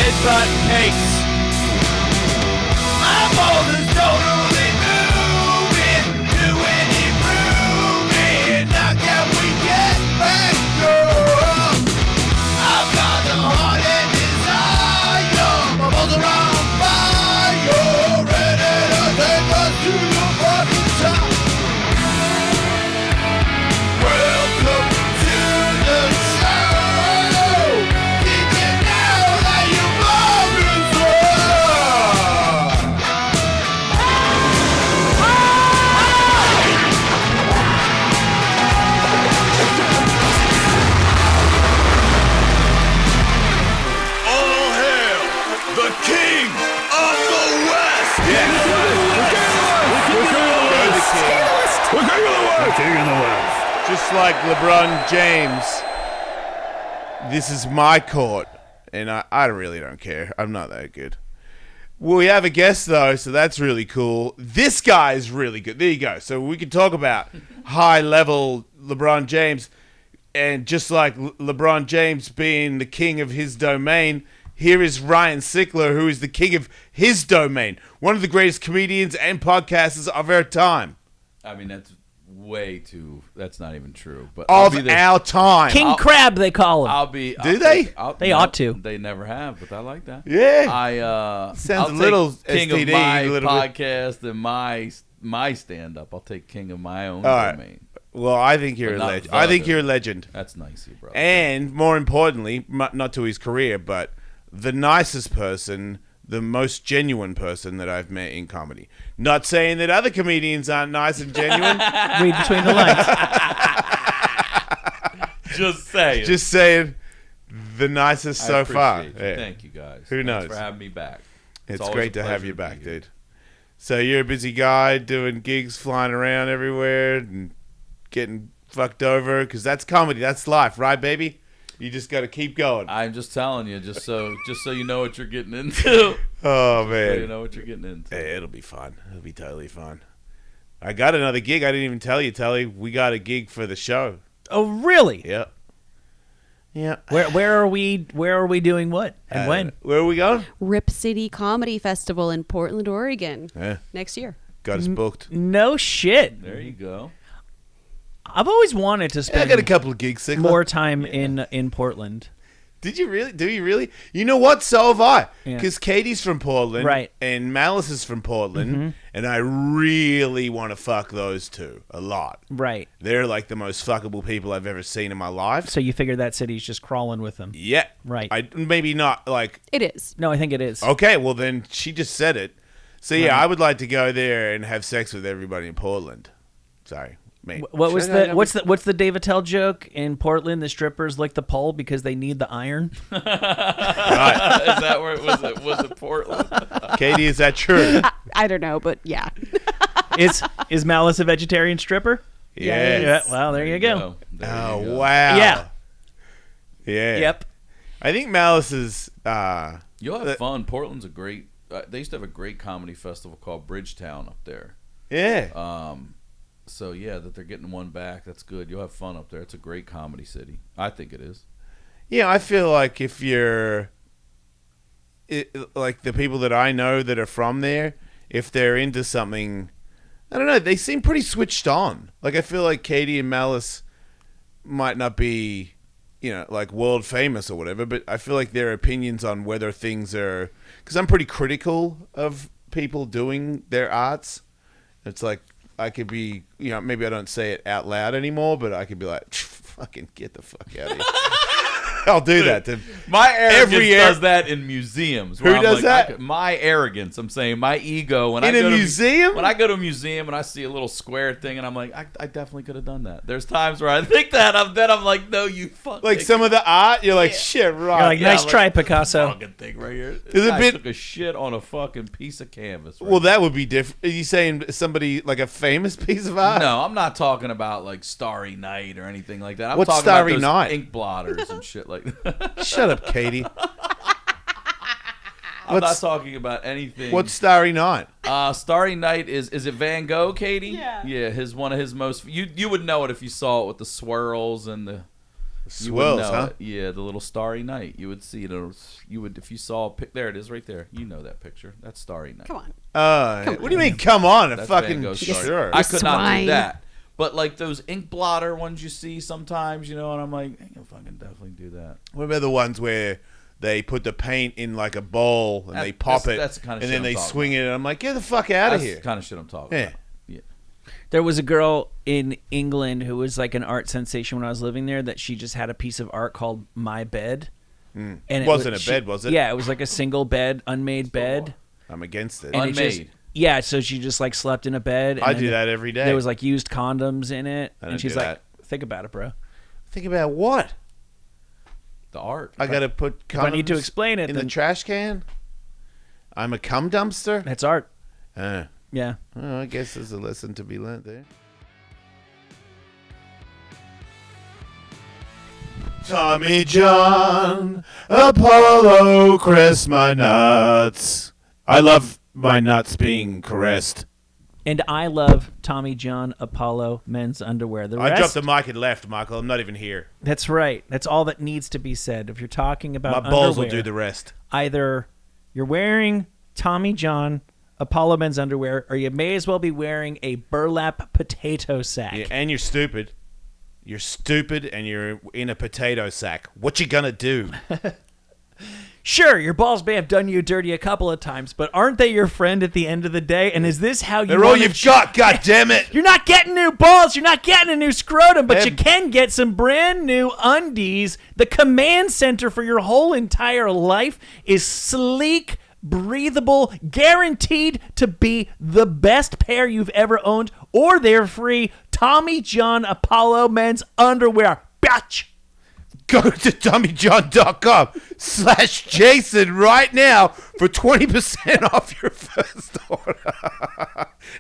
headbutt cakes. My balls is totally moving, doing improving. Knockout we get back up. I've got the heart and desire. My balls are on fire, ready to take us to the fucking top. Welcome to the show. Did you know that your balls is all hail the King of the West! Just like LeBron James, this is my court, and I really don't care. I'm not that good. Well, we have a guest, though, so that's really cool. This guy is really good. There you go. So we can talk about high-level LeBron James, and just like LeBron James being the king of his domain, here is Ryan Sickler, who is the king of his domain. One of the greatest comedians and podcasters of our time. I mean, that's not even true. But Of our time. King Crab, they call him. Do they? They ought to. They never have, but I like that. Yeah. I'll Sounds a little take king STD, of my a little bit. podcast and my stand-up. I'll take king of my own All right. domain. Well, I think you're But a not legend. the I think other. you're a legend. That's nice of you, bro. And more importantly, not to his career, but the nicest person, the most genuine person that I've met in comedy. Not saying that other comedians aren't nice and genuine. Read between the lines. Just saying. Just saying the nicest I so far. appreciate you. Yeah. Thank you, guys. Who Thanks knows? for having me back. It's always great a to have pleasure you to back, be here. dude. So you're a busy guy doing gigs, flying around everywhere and getting fucked over, because that's comedy. That's life, right, baby? You just got to keep going. I'm just telling you, just so you know what you're getting into. Oh, So man. you know what you're getting into. Hey, it'll be fun. It'll be totally fun. I got another gig. I didn't even tell you, Tully. We got a gig for the show. Oh, really? Yep. Yeah. Where are we doing what and when? Where are we going? Rip City Comedy Festival in Portland, Oregon, Yeah. next year. Got us booked. No shit. There you go. I've always wanted to I spend got a couple of gigs. Sickler. more time in Portland. Did you really? Do you really? You know what? So have I. Yeah. Because Katie's from Portland. Right. And Malice is from Portland. And I really want to fuck those two a lot. Right. They're like the most fuckable people I've ever seen in my life. So you figure that city's just crawling with them. Yeah. Right. Maybe not like... It is. No, I think it is. Okay, well then she just said it. So yeah, I would like to go there and have sex with everybody in Portland. Sorry, mate. What was Should I the what's the Dave Attell joke in Portland? The strippers lick the pole because they need the iron. Right. Is that where it was? Was it Portland? Katie, is that true? I don't know, but yeah. Is Malice a vegetarian stripper? Yes. Yeah. Well, there you go. There you Oh go. wow. Yeah. Yeah. Yep. I think Malice is. You'll have fun. Portland's a great. They used to have a great comedy festival called Bridgetown up there. Yeah. So yeah, that they're getting one back. That's good. You'll have fun up there. It's a great comedy city. I think it is. Yeah, I feel like if you're, like the people that I know that are from there, if they're into something, I don't know, they seem pretty switched on. Like I feel like Katie and Malice might not be, like world famous or whatever, but I feel like their opinions on whether things are, because I'm pretty critical of people doing their arts. It's like I could be, maybe I don't say it out loud anymore, but I could be like, fucking get the fuck out of here. I'll do that. My arrogance does that in museums. Who does that? My arrogance. I'm saying my ego. When In I a go museum? when I go to a museum and I see a little square thing and I'm like, I definitely could have done that. There's times where I think that. I'm like, no, you fuck. Like some of the art, you're like, shit, right. You're like, nice try, Picasso. Fucking thing right here. Is This it guy bit- took a shit on a fucking piece of canvas. Right Well, that would be different. Are you saying somebody like a famous piece of art? No, I'm not talking about like Starry Night or anything like that. I'm What's talking Starry about those Night? ink blotters and shit like that. Shut up, Katie. I'm not talking about anything. What's Starry Night? Starry Night is it Van Gogh, Katie? Yeah. Yeah, one of his most. You would know it if you saw it with the swirls and the. You would Swirls, know huh? it. Yeah, the little starry night. You would see it. You would if you saw a there it is right there. You know that picture. That's starry night. Come on. What do you mean? Come on, a That's fucking Van Gogh starry. sure. I could not do Swine. that. But like those ink blotter ones you see sometimes, and I'm like, I can fucking definitely do that. What about the ones where they put the paint in like a bowl and they pop it, that's the kind of and shit then I'm they talking swing about. it? And I'm like, get the fuck out of That's here. the kind of shit I'm talking Yeah. about. Yeah. There was a girl in England who was like an art sensation when I was living there that she just had a piece of art called My Bed. And it Wasn't a bed, was it? Yeah, it was like a single bed, unmade bed. I'm against it. And it just- Unmade. yeah, so she just like slept in a bed. And I then do that every day. There was like used condoms in it. I don't And she's do like, that. think about it, bro. Think about what? The art. I gotta put If I need to condoms explain it, in then the trash can. I'm a cum dumpster. that's art. Uh, Yeah. well, I guess there's a lesson to be learned there. Tommy John, Apollo, caress my nuts. I love my nuts being caressed. And I love Tommy John Apollo men's underwear. The I rest, dropped the mic and left, Michael. I'm not even here. That's right. That's all that needs to be said. If you're talking about My balls underwear, will do the rest. either you're wearing Tommy John Apollo men's underwear, or you may as well be wearing a burlap potato sack. Yeah, and you're stupid. You're stupid, and you're in a potato sack. What you gonna do? Sure, your balls may have done you dirty a couple of times, but aren't they your friend at the end of the day? And is this how you They're all wanna you've got. God damn it! You're not getting new balls. You're not getting a new scrotum, but you Em- can get some brand new undies. The command center for your whole entire life is sleek, breathable, guaranteed to be the best pair you've ever owned, or they're free. Tommy John Apollo men's underwear. Batch. Go to TommyJohn.com/Jason right now for 20% off your first order.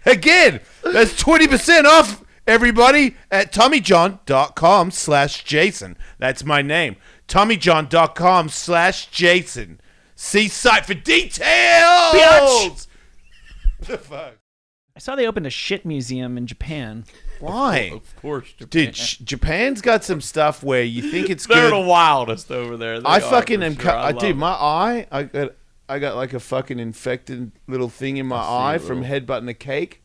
Again, that's 20% off, everybody, at TommyJohn.com/Jason. That's my name. TommyJohn.com/Jason. See site for details. Bitch. The fuck? I saw they opened a shit museum in Japan. Why? Of course, Japan. Dude, Japan's got some stuff where you think it's They're good. the wildest over there. They I are, fucking for am. sure. I love Dude, it. my eye. I got like a fucking infected little thing in my eye from headbutting a cake.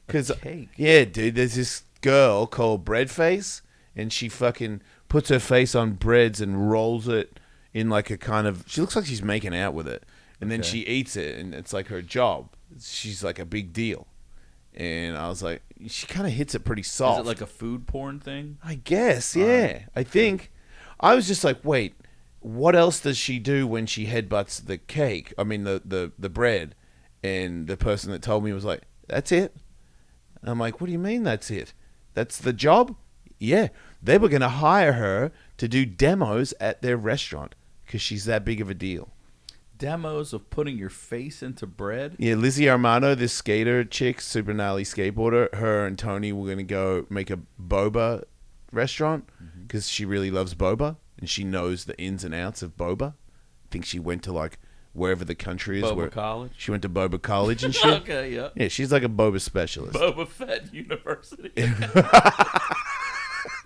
Cause cake? yeah, dude. There's this girl called Breadface, and she fucking puts her face on breads and rolls it in like a kind of. She looks like she's making out with it, and then she eats it, and it's like her job. She's like a big deal. And I was like, she kind of hits it pretty soft. Is it like a food porn thing? I guess, yeah. I think. I was just like, wait, what else does she do when she headbutts the cake? I mean, the bread. And the person that told me was like, that's it. And I'm like, what do you mean that's it? That's the job? Yeah. They were going to hire her to do demos at their restaurant because she's that big of a deal. Demos of putting your face into bread? Yeah, Lizzie Armano, this skater chick, super gnarly skateboarder, her and Tony were going to go make a boba restaurant because she really loves boba and she knows the ins and outs of boba. I think she went to like wherever the country is. Boba College? She went to Boba College and shit. Okay, yeah. Yeah, she's like a boba specialist. Boba Fett University.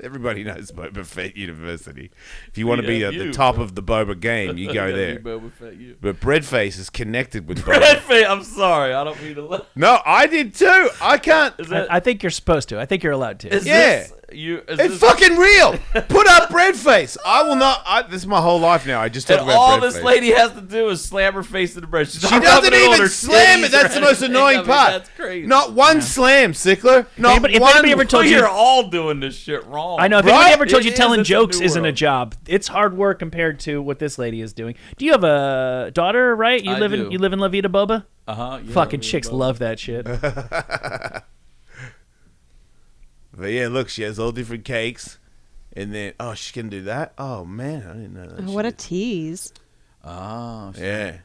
Everybody knows Boba Fett University. If you want to be at the BFU, top bro. of the boba game, you go Gotta there. be Boba Fett U. But Breadface is connected with Boba. Bread Fett, I'm sorry. I don't mean to laugh. No, I did too. I can't. Is that, I think you're supposed to. I think you're allowed to. is Yeah. this, you, is It's this, fucking real. Put up Breadface. I will not. This is my whole life now. I just talk and about all Breadface. this lady has to do is slam her face in the bread. She's She not doesn't rubbing it on even her slam titties it. That's or the most anything. annoying I mean, part. That's crazy. Not one slam, Sickler. Not anybody- if one. anybody ever told you- You're all doing this shit wrong. I know. If Right? anybody ever told It you is, telling it's a jokes new isn't a world. job, it's hard work compared to what this lady is doing. Do you have a daughter? Right? You I live do. in you live in La Vida Boba. Yeah, Fucking me chicks both. love that shit. But yeah, look, she has all different cakes, and then she can do that. Oh man, I didn't know that. What a shit. tease. Oh, shit. Yeah,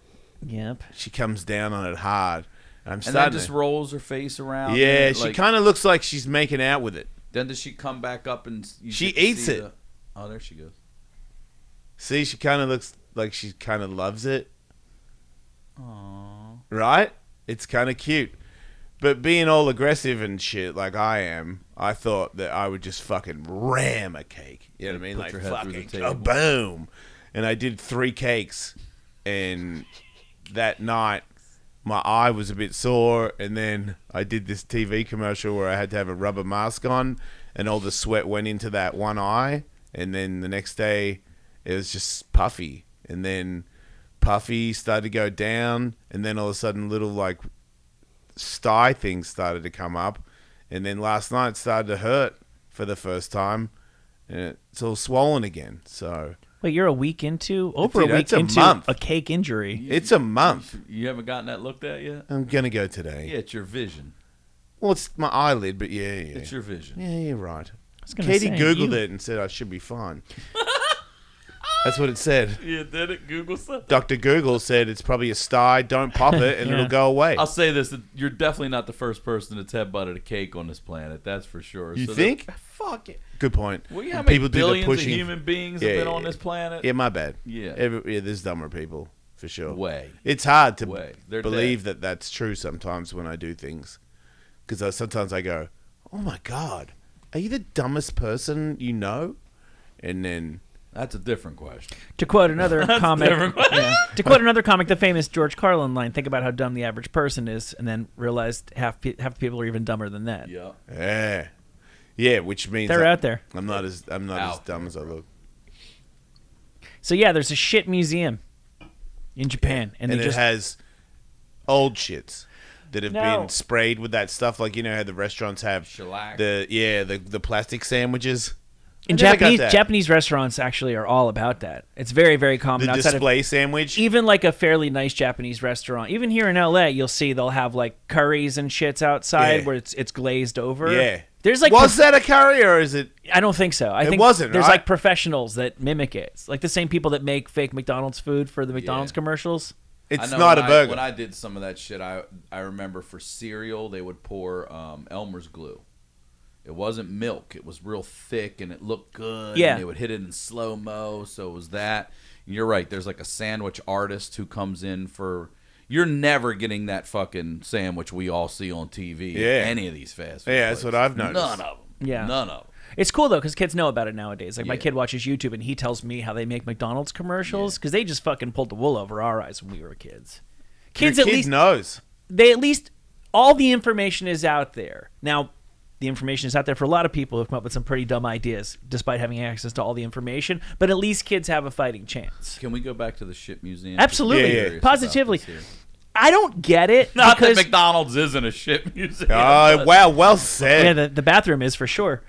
Yep. she comes down on it hard. I'm And then starting. just rolls her face around. Yeah, and, she like, kind of looks like she's making out with it. Then does she come back up and you She get to eats see it. Oh, there she goes. See, she kind of looks like she kind of loves it. Aww. Right? It's kind of cute. But being all aggressive and shit like I am, I thought that I would just fucking ram a cake. You know what I mean? Put Like your head through the fucking table. boom. And I did 3 cakes, and that night my eye was a bit sore, and then I did this TV commercial where I had to have a rubber mask on, and all the sweat went into that one eye, and then the next day it was just puffy, and then puffy started to go down, and then all of a sudden little like sty things started to come up, and then last night it started to hurt for the first time, and it's all swollen again. So Wait, you're a week into Dude, that's a month. a cake injury. it's a month. You haven't gotten that looked at yet? I'm gonna go today. Yeah, it's your vision. Well, it's my eyelid, but yeah. It's your vision. Yeah, you're right. I was gonna Katie say, Googled you- it and said I should be fine. That's what it said. Yeah, did it? Google stuff? Dr. Google said it's probably a sty. Don't pop it, and Yeah. it'll go away. I'll say this: that you're definitely not the first person that's head-butted a cake on this planet. That's for sure. You So think? Fuck it. Good point. Well, you know how When many people do the billions pushing. of human beings Yeah, have been yeah, on yeah. this planet? Yeah, my bad. Yeah. There's dumber people for sure. Way. It's hard to Way. They're believe that that's true sometimes when I do things, because sometimes I go, "Oh my god, are you the dumbest person you know?" And then That's a different question. To quote another comic, different. to quote another comic, the famous George Carlin line: "Think about how dumb the average person is, and then realize half the people are even dumber than that." Yeah. yeah, which means They're out there. I'm not as Out dumb as I look. So yeah, there's a shit museum in Japan, and And they it just has old shits that have No. been sprayed with that stuff, like how the restaurants have Shellac. the plastic sandwiches. in I never got Japanese that. Japanese restaurants actually are all about that. It's very, very common The outside display sandwich. even like a fairly nice Japanese restaurant. Even here in LA, you'll see they'll have like curries and shits outside Yeah. where it's glazed over. Yeah. There's like Was that a curry or is it? I don't think so. I It think wasn't, there's right? like professionals that mimic it. It's like the same people that make fake McDonald's food for the McDonald's Yeah. commercials. It's I know not a when burger. When I did some of that shit, I remember for cereal they would pour Elmer's glue. It wasn't milk. It was real thick and it looked good. Yeah. And they would hit it in slow mo. So it was that. And you're right. There's like a sandwich artist who comes in for. You're never getting that fucking sandwich we all see on TV. Yeah. At any of these fast food Yeah, that's what places. I've noticed. None of them. Yeah. None of them. It's cool though because kids know about it nowadays. Like my Yeah. kid watches YouTube and he tells me how they make McDonald's commercials because they just fucking pulled the wool over our eyes when we were kids. Kids Your at kid least knows. they at least all the information is out there. Now, the information is out there for a lot of people who've come up with some pretty dumb ideas despite having access to all the information, but at least kids have a fighting chance. Can we go back to the shit museum? Absolutely. Yeah, yeah. Curious about Positively. this here. I don't get it Not because that McDonald's isn't a shit museum. Oh, but- wow, well said. yeah, the bathroom is for sure.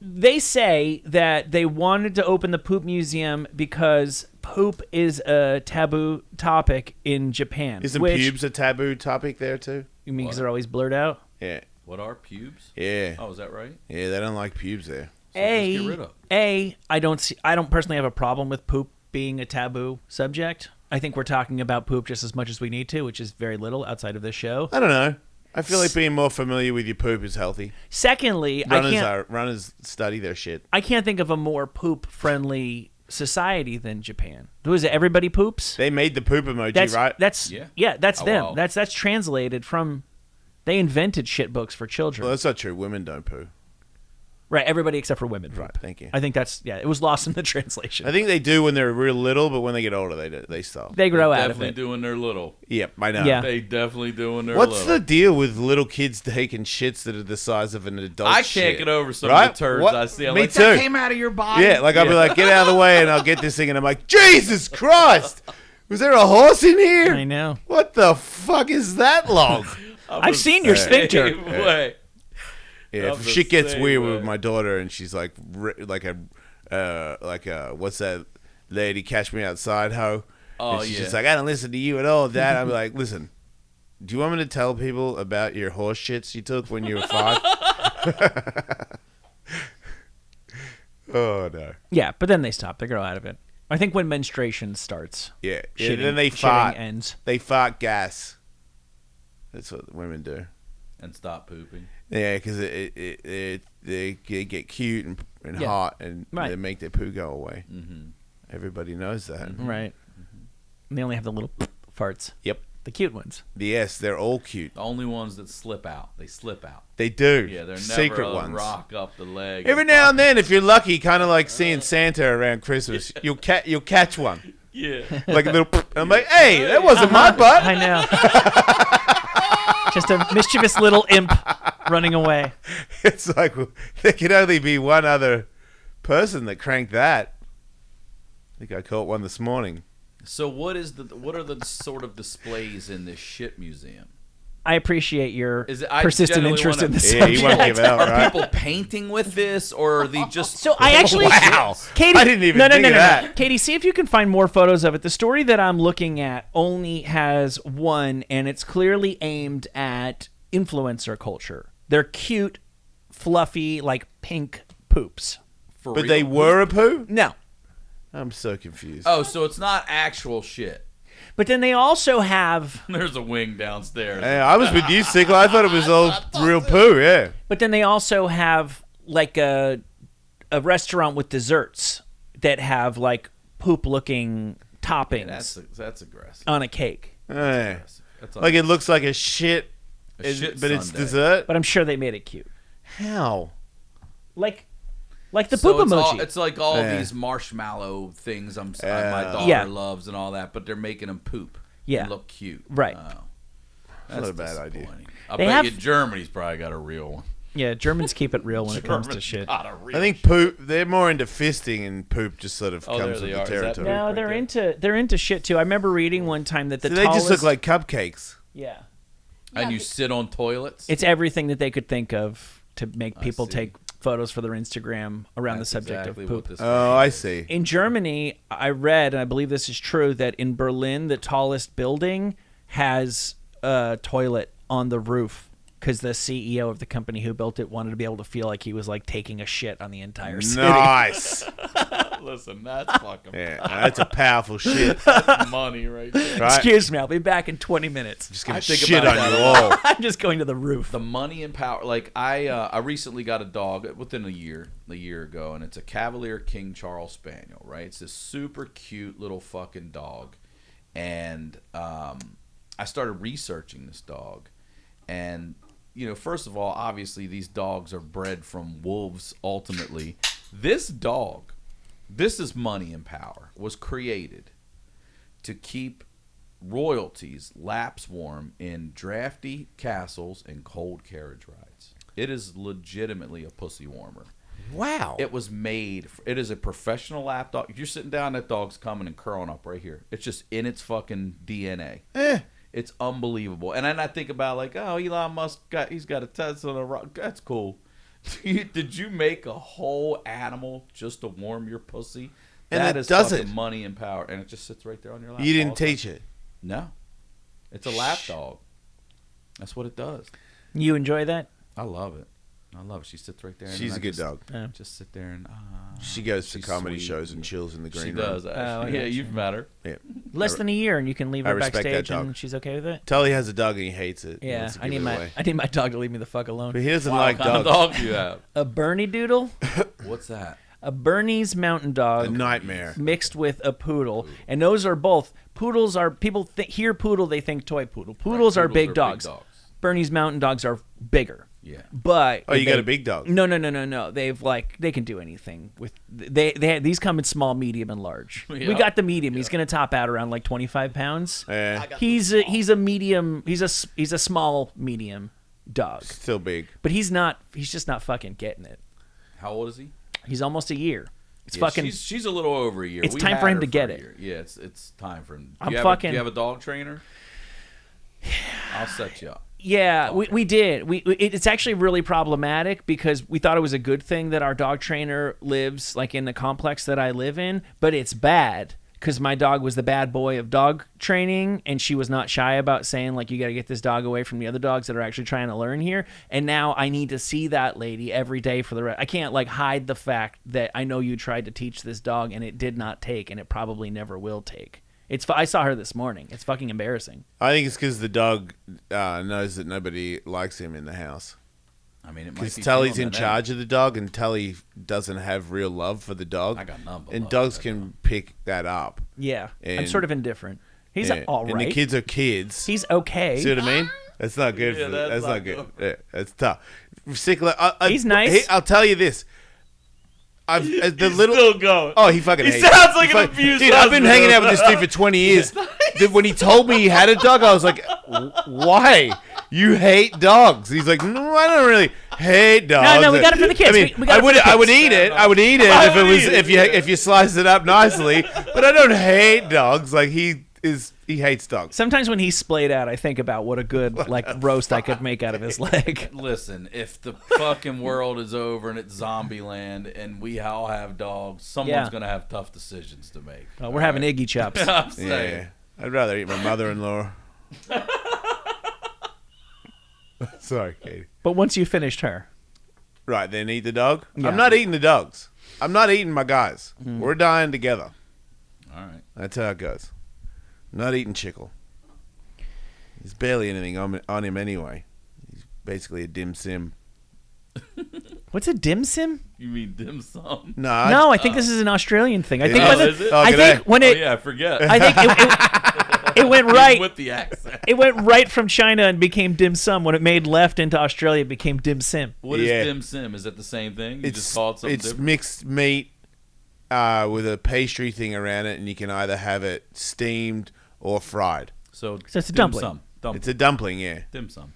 They say that they wanted to open the poop museum because poop is a taboo topic in Japan. Isn't which, pubes a taboo topic there too? You mean because they're always blurred out? Yeah, What are pubes? yeah, Oh, is that right? yeah. They don't like pubes there. So just get rid of. I don't personally have a problem with poop being a taboo subject. I think we're talking about poop just as much as we need to, which is very little outside of this show. I don't know. I feel like being more familiar with your poop is healthy. Secondly, Runners study their shit. I can't think of a more poop-friendly society than Japan. Who is it? Everybody poops. They made the poop emoji, That's right? that's Yeah. that's Oh, them. wow. That's translated from. They invented shit books for children. Well, that's not true. Women don't poo. Right, everybody except for women. Right. Thank you. I think it was lost in the translation. I think they do when they're real little, but when they get older, they stop. They grow out of Definitely it. doing their little. Yep, I know. Yeah. They definitely doing their What's little. the deal with little kids taking shits that are the size of an adult? I shit? can't get over some Right? of the turds What? I see. I'm Me like, too. that came out of your body. Yeah, like I'll be like, get out of the way, and I'll get this thing, and I'm like, Jesus Christ! Was there a horse in here? I know. What the fuck is that long? I've seen your sphincter. Way. Yeah, I'm if the shit gets same weird way. with my daughter, and she's like what's that lady? Catch me outside, ho. Oh, and she's yeah. just like, I don't listen to you at all, Dad. I'm like, listen, do you want me to tell people about your horse shits you took when you were 5? Oh no. Yeah, but then they stop. They grow out of it. I think when menstruation starts, Yeah. shitting, Then they shitting fart. ends. They fart gas. That's what women do. And stop pooping. Yeah, because they get cute and Yeah. hot, and Right. they make their poo go away. Mm-hmm. Everybody knows that. Right. And they only have the little farts. Yep. The cute ones. Yes, they're all cute. The only ones that slip out. They slip out. They do. Yeah, they're secret never ones. rock up the leg. Every now and then, if you're lucky, kind of like seeing Santa around Christmas, you'll catch one. Yeah. Like a little. I'm like, hey, that wasn't my butt. I know. Just a mischievous little imp running away. It's like there can only be one other person that cranked that. I think I caught one this morning. So what are the sort of displays in this shit museum? I appreciate your I persistent generally interest in the Yeah, you want to subject. give out, Are right? people painting with this, or are they just? So I actually, Wow. Katie, I didn't even no, think of that. Katie, see if you can find more photos of it. The story that I'm looking at only has one, and it's clearly aimed at influencer culture. They're cute, fluffy, like pink poops. For But real? they were a poo? No, I'm so confused. Oh, so it's not actual shit. but then they also have, There's a wing downstairs. Hey, I was with you, Sickler. I thought it was all real poo, yeah. but then they also have like a restaurant with desserts that have like poop-looking toppings That's aggressive. on a cake. Hey. That's Like it looks like a shit, shit but it's sundae. dessert. But I'm sure they made it cute, How? like the So poop it's emoji. it's like all Yeah. these marshmallow things my Yeah. daughter Yeah. loves and all that, but they're making them poop. Yeah. And look cute. Right. Oh. That's not a bad idea. disappointing. I They bet have- you Germany's probably got a real one. Yeah, Germans keep it real when it comes to shit. Got a real I think poop, they're more into fisting, and poop just sort of Oh, comes there with they the are. Is that territory. No, right they're into shit too. I remember reading one time that the So they tallest, just look like cupcakes. yeah, And you sit on toilets. it's everything that they could think of to make people see. take photos for their Instagram around That's the subject exactly of what poop. this Oh, I see. In Germany, I read, and I believe this is true, that in Berlin, the tallest building has a toilet on the roof because the CEO of the company who built it wanted to be able to feel like he was like taking a shit on the entire city. Nice. Listen, that's fucking Yeah, that's a powerful shit. money right there. Right? Excuse me, I'll be back in 20 minutes. Just gonna I think shit about on that you a lot. all. I'm just going to the roof. The money and power. Like I recently got a dog within a year ago, and it's a Cavalier King Charles Spaniel. Right, it's this super cute little fucking dog, and I started researching this dog, and first of all, obviously these dogs are bred from wolves. Ultimately, this dog, this is money and power, was created to keep royalties laps warm in drafty castles and cold carriage rides. It is legitimately a pussy warmer. Wow. It was made. It is a professional lap dog. You're sitting down, that dog's coming and curling up right here. It's just in its fucking DNA. It's unbelievable. And then I think about like, oh, Elon Musk he's got a Tesla on a rock. That's cool. Did you make a whole animal just to warm your pussy? And That it is does fucking it. money and power, and it just sits right there on your lap. You all didn't the time. teach it. No, it's a lap dog. That's what it does. You enjoy that? I love it. I love it. She sits right there. And She's I a good just- dog. Yeah. Just sit there and She goes to she's comedy sweet. shows and chills in the green She room. does. Actually. I Yeah, you've met her. Yeah. Less than a year, and you can leave I her respect that backstage, dog. and she's okay with it. Tully has a dog and he hates it. He Yeah, wants to I give need it away. I need my dog to leave me the fuck alone. But he doesn't Wow, like what kind of dogs. dog do you have? A Bernie Doodle, What's that? a Bernese Mountain A Dog nightmare. mixed with a poodle, and those are both poodles. Are people hear poodle, they think toy poodle. Poodles are big dogs. Bernese Mountain Dogs are bigger. Yeah. But Oh, you got a big dog. No. They can do anything with these come in small, medium, and large. We Yeah. got the medium. He's gonna top out around like 25 pounds. Yeah. He's a medium. He's a small medium dog. Still big. But he's not. He's just not fucking getting it. How old is he? He's almost a year. It's Yeah, fucking. She's a little over a year. It's We time had for him her to get a it. year. Yeah, it's time for him. I'm Do you fucking- have a dog trainer? I'll set you up. Yeah, we did. It's actually really problematic because we thought it was a good thing that our dog trainer lives like in the complex that I live in, but it's bad because my dog was the bad boy of dog training, and she was not shy about saying like, you got to get this dog away from the other dogs that are actually trying to learn here. And now I need to see that lady every day for the rest. I can't like hide the fact that I know you tried to teach this dog and it did not take, and it probably never will take. I saw her this morning. It's fucking embarrassing. I think it's because the dog knows that nobody likes him in the house. I mean, it might Because be Tully's feeling in that charge of the dog, and Tully doesn't have real love for the dog. I got none but and love dogs for that can pick that up. Yeah, I'm And- sort of indifferent. He's Yeah. all And right. the kids are kids. He's okay. See what I mean? That's not good. Yeah, that's that's not not good. good. Yeah, that's tough. Sickler. He's nice. I'll tell you this. Still going. Oh, he fucking He hates it. sounds like He an fuck- abused Dude, I've been husband. hanging out with this dude for 20 years. When he told me he had a dog, I was like, why? You hate dogs? He's like, no, I don't really hate dogs. No, we got it for the kids. I mean, We got it for the I would kids. eat it. I would eat it I if it would was eat it, if you slice it up nicely. But I don't hate dogs. Like he hates dogs. Sometimes when he's splayed out, I think about what a good roast I could make out of his leg. Listen, if the fucking world is over and it's zombie land and we all have dogs, someone's Yeah. going to have tough decisions to make. We're having Iggy chops. I'm saying. Yeah, I'd rather eat my mother-in-law. Sorry, Katie. But once you finished her, Right, then eat the dog? Yeah. I'm not eating the dogs. I'm not eating my guys. We're dying together. All right. That's how it goes. I'm not eating Chickle. There's barely anything on him anyway. He's basically a dim sim. what's a dim sim? You mean dim sum? No, No, I think this is an Australian thing. I think, Oh, when is it? Oh, I g'day. think when Oh, it, yeah, I forget. I think it went right. With the accent. It went right from China and became dim sum. When it made left into Australia, it became dim sim. What is Yeah. dim sim? Is it the same thing? You just call it something it's different? mixed meat with a pastry thing around it, and you can either have it steamed or fried. So So it's a dim dumpling. sum. It's a dumpling, yeah. dim sum.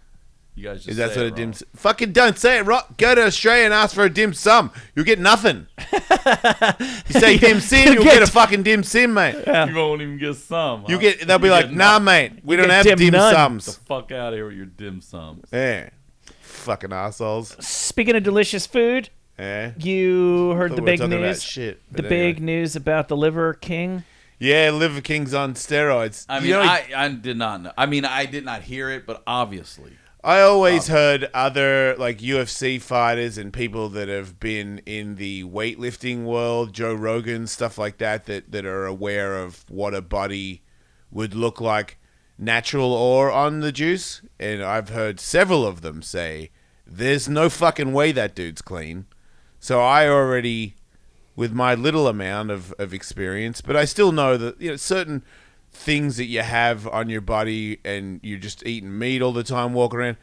You guys just Is that say sort it of dim? wrong. Fucking don't say it right. Go to Australia and ask for a dim sum. You'll get nothing. You say dim sim, you'll get a fucking dim sim, mate. You won't even get some. You huh? get. They'll be You like, get nah, nothing. mate. We You don't get have dim dim none. Get the sums. fuck out of here with your dim sums. Yeah. Fucking assholes. Speaking of delicious food, Yeah. you heard Thought the we were big talking about news. shit, The but big anyway. news about the LiverKing. Yeah, LiverKing's on steroids. I mean, You know, I did not know. I mean, I did not hear it, but obviously. I always heard other like UFC fighters and people that have been in the weightlifting world, Joe Rogan, stuff like that are aware of what a body would look like natural or on the juice. And I've heard several of them say, there's no fucking way that dude's clean. So I already, with my little amount of experience, but I still know that certain things that you have on your body and you're just eating meat all the time, walking around,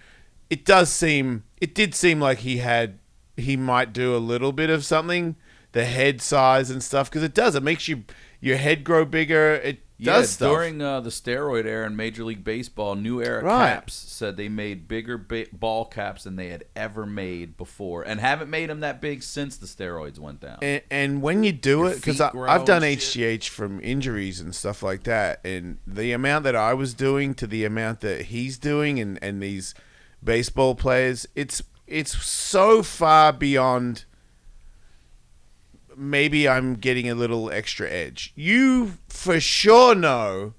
it did seem like he might do a little bit of something, the head size and stuff, because it makes your head grow bigger. It does stuff. During the steroid era in Major League Baseball, New Era Right. Caps said they made bigger ball caps than they had ever made before, and haven't made them that big since the steroids went down. And when you do Your it, because feet grow I've done and shit. HGH from injuries and stuff like that, and the amount that I was doing to the amount that he's doing and these baseball players, it's so far beyond. Maybe I'm getting a little extra edge. You for sure know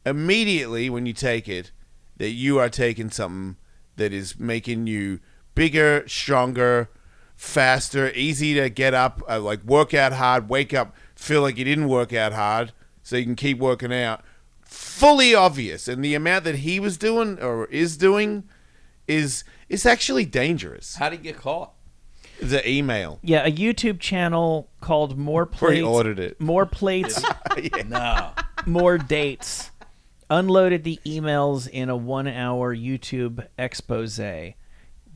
immediately when you take it that you are taking something that is making you bigger, stronger, faster, easy to get up, like work out hard, wake up, feel like you didn't work out hard, so you can keep working out. Fully obvious. And the amount that he was doing or is doing is actually dangerous. How did he get caught? The email. Yeah, a YouTube channel called More Where he Plates. ordered it. More Plates, No. More Dates. Unloaded the emails in a 1-hour YouTube expose.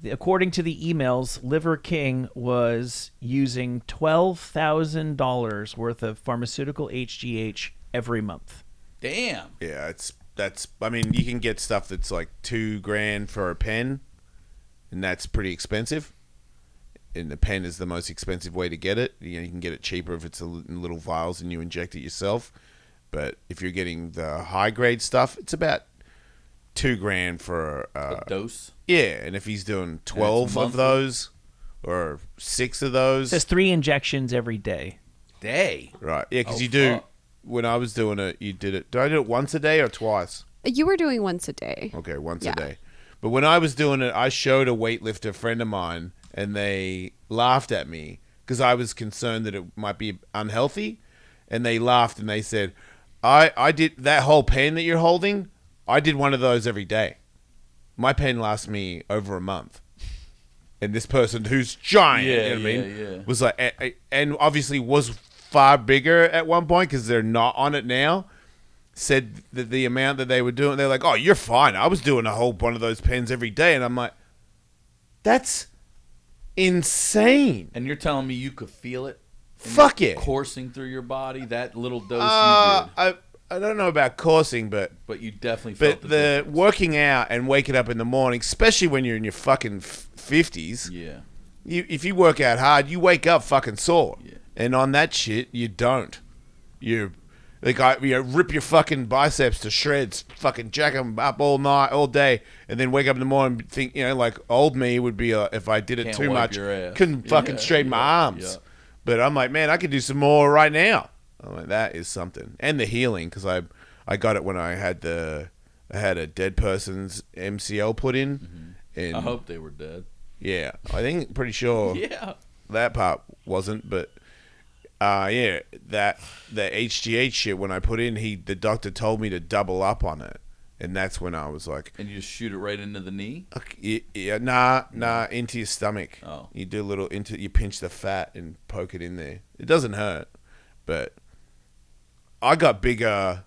According to the emails, LiverKing was using $12,000 worth of pharmaceutical HGH every month. Damn. Yeah, I mean, you can get stuff that's like $2,000 for a pen, and that's pretty expensive. And the pen is the most expensive way to get it. You can get it cheaper if it's in little vials and you inject it yourself. But if you're getting the high grade stuff, it's about $2,000 for A dose. yeah. And if he's doing 12 of monthly? those or 6 of those, It says 3 injections every day. Day. right? Yeah, because Oh, you do. fuck. When I was doing it, you did it. Did I do it once a day or twice? You were doing once a day. Okay, once Yeah. a day. But when I was doing it, I showed a weightlifter friend of mine, and they laughed at me because I was concerned that it might be unhealthy. And they laughed and they said, I did that whole pen that you're holding, I did one of those every day. My pen lasts me over a month. And this person who's giant, Yeah, you know what I mean, yeah. was like, and obviously was far bigger at one point because they're not on it now, said that the amount that they were doing, they're like, "Oh, you're fine. I was doing a whole one of those pens every day," and I'm like, "That's insane." And you're telling me you could feel it? Fuck yeah. Coursing through your body, that little dose you did. I don't know about coursing, but You definitely felt the difference. working out and waking up in the morning, especially when you're in your fucking 50s, Yeah. if you work out hard, you wake up fucking sore. Yeah. And on that shit, you don't. You rip your fucking biceps to shreds, fucking jack them up all night, all day, and then wake up in the morning and think, like old me would be if I did it Can't too wipe much, your ass. couldn't fucking straighten my arms. Yeah. But I'm like, man, I could do some more right now. I'm like, that is something. And the healing, because I got it when I had a dead person's MCL put in. And I hope they were dead. yeah, I think pretty sure Yeah. that part wasn't, but the HGH shit when I put in, the doctor told me to double up on it, and that's when I was like, And you just shoot it right into the knee? nah, into your stomach. Oh. You do a little you pinch the fat and poke it in there. It doesn't hurt, but I got bigger.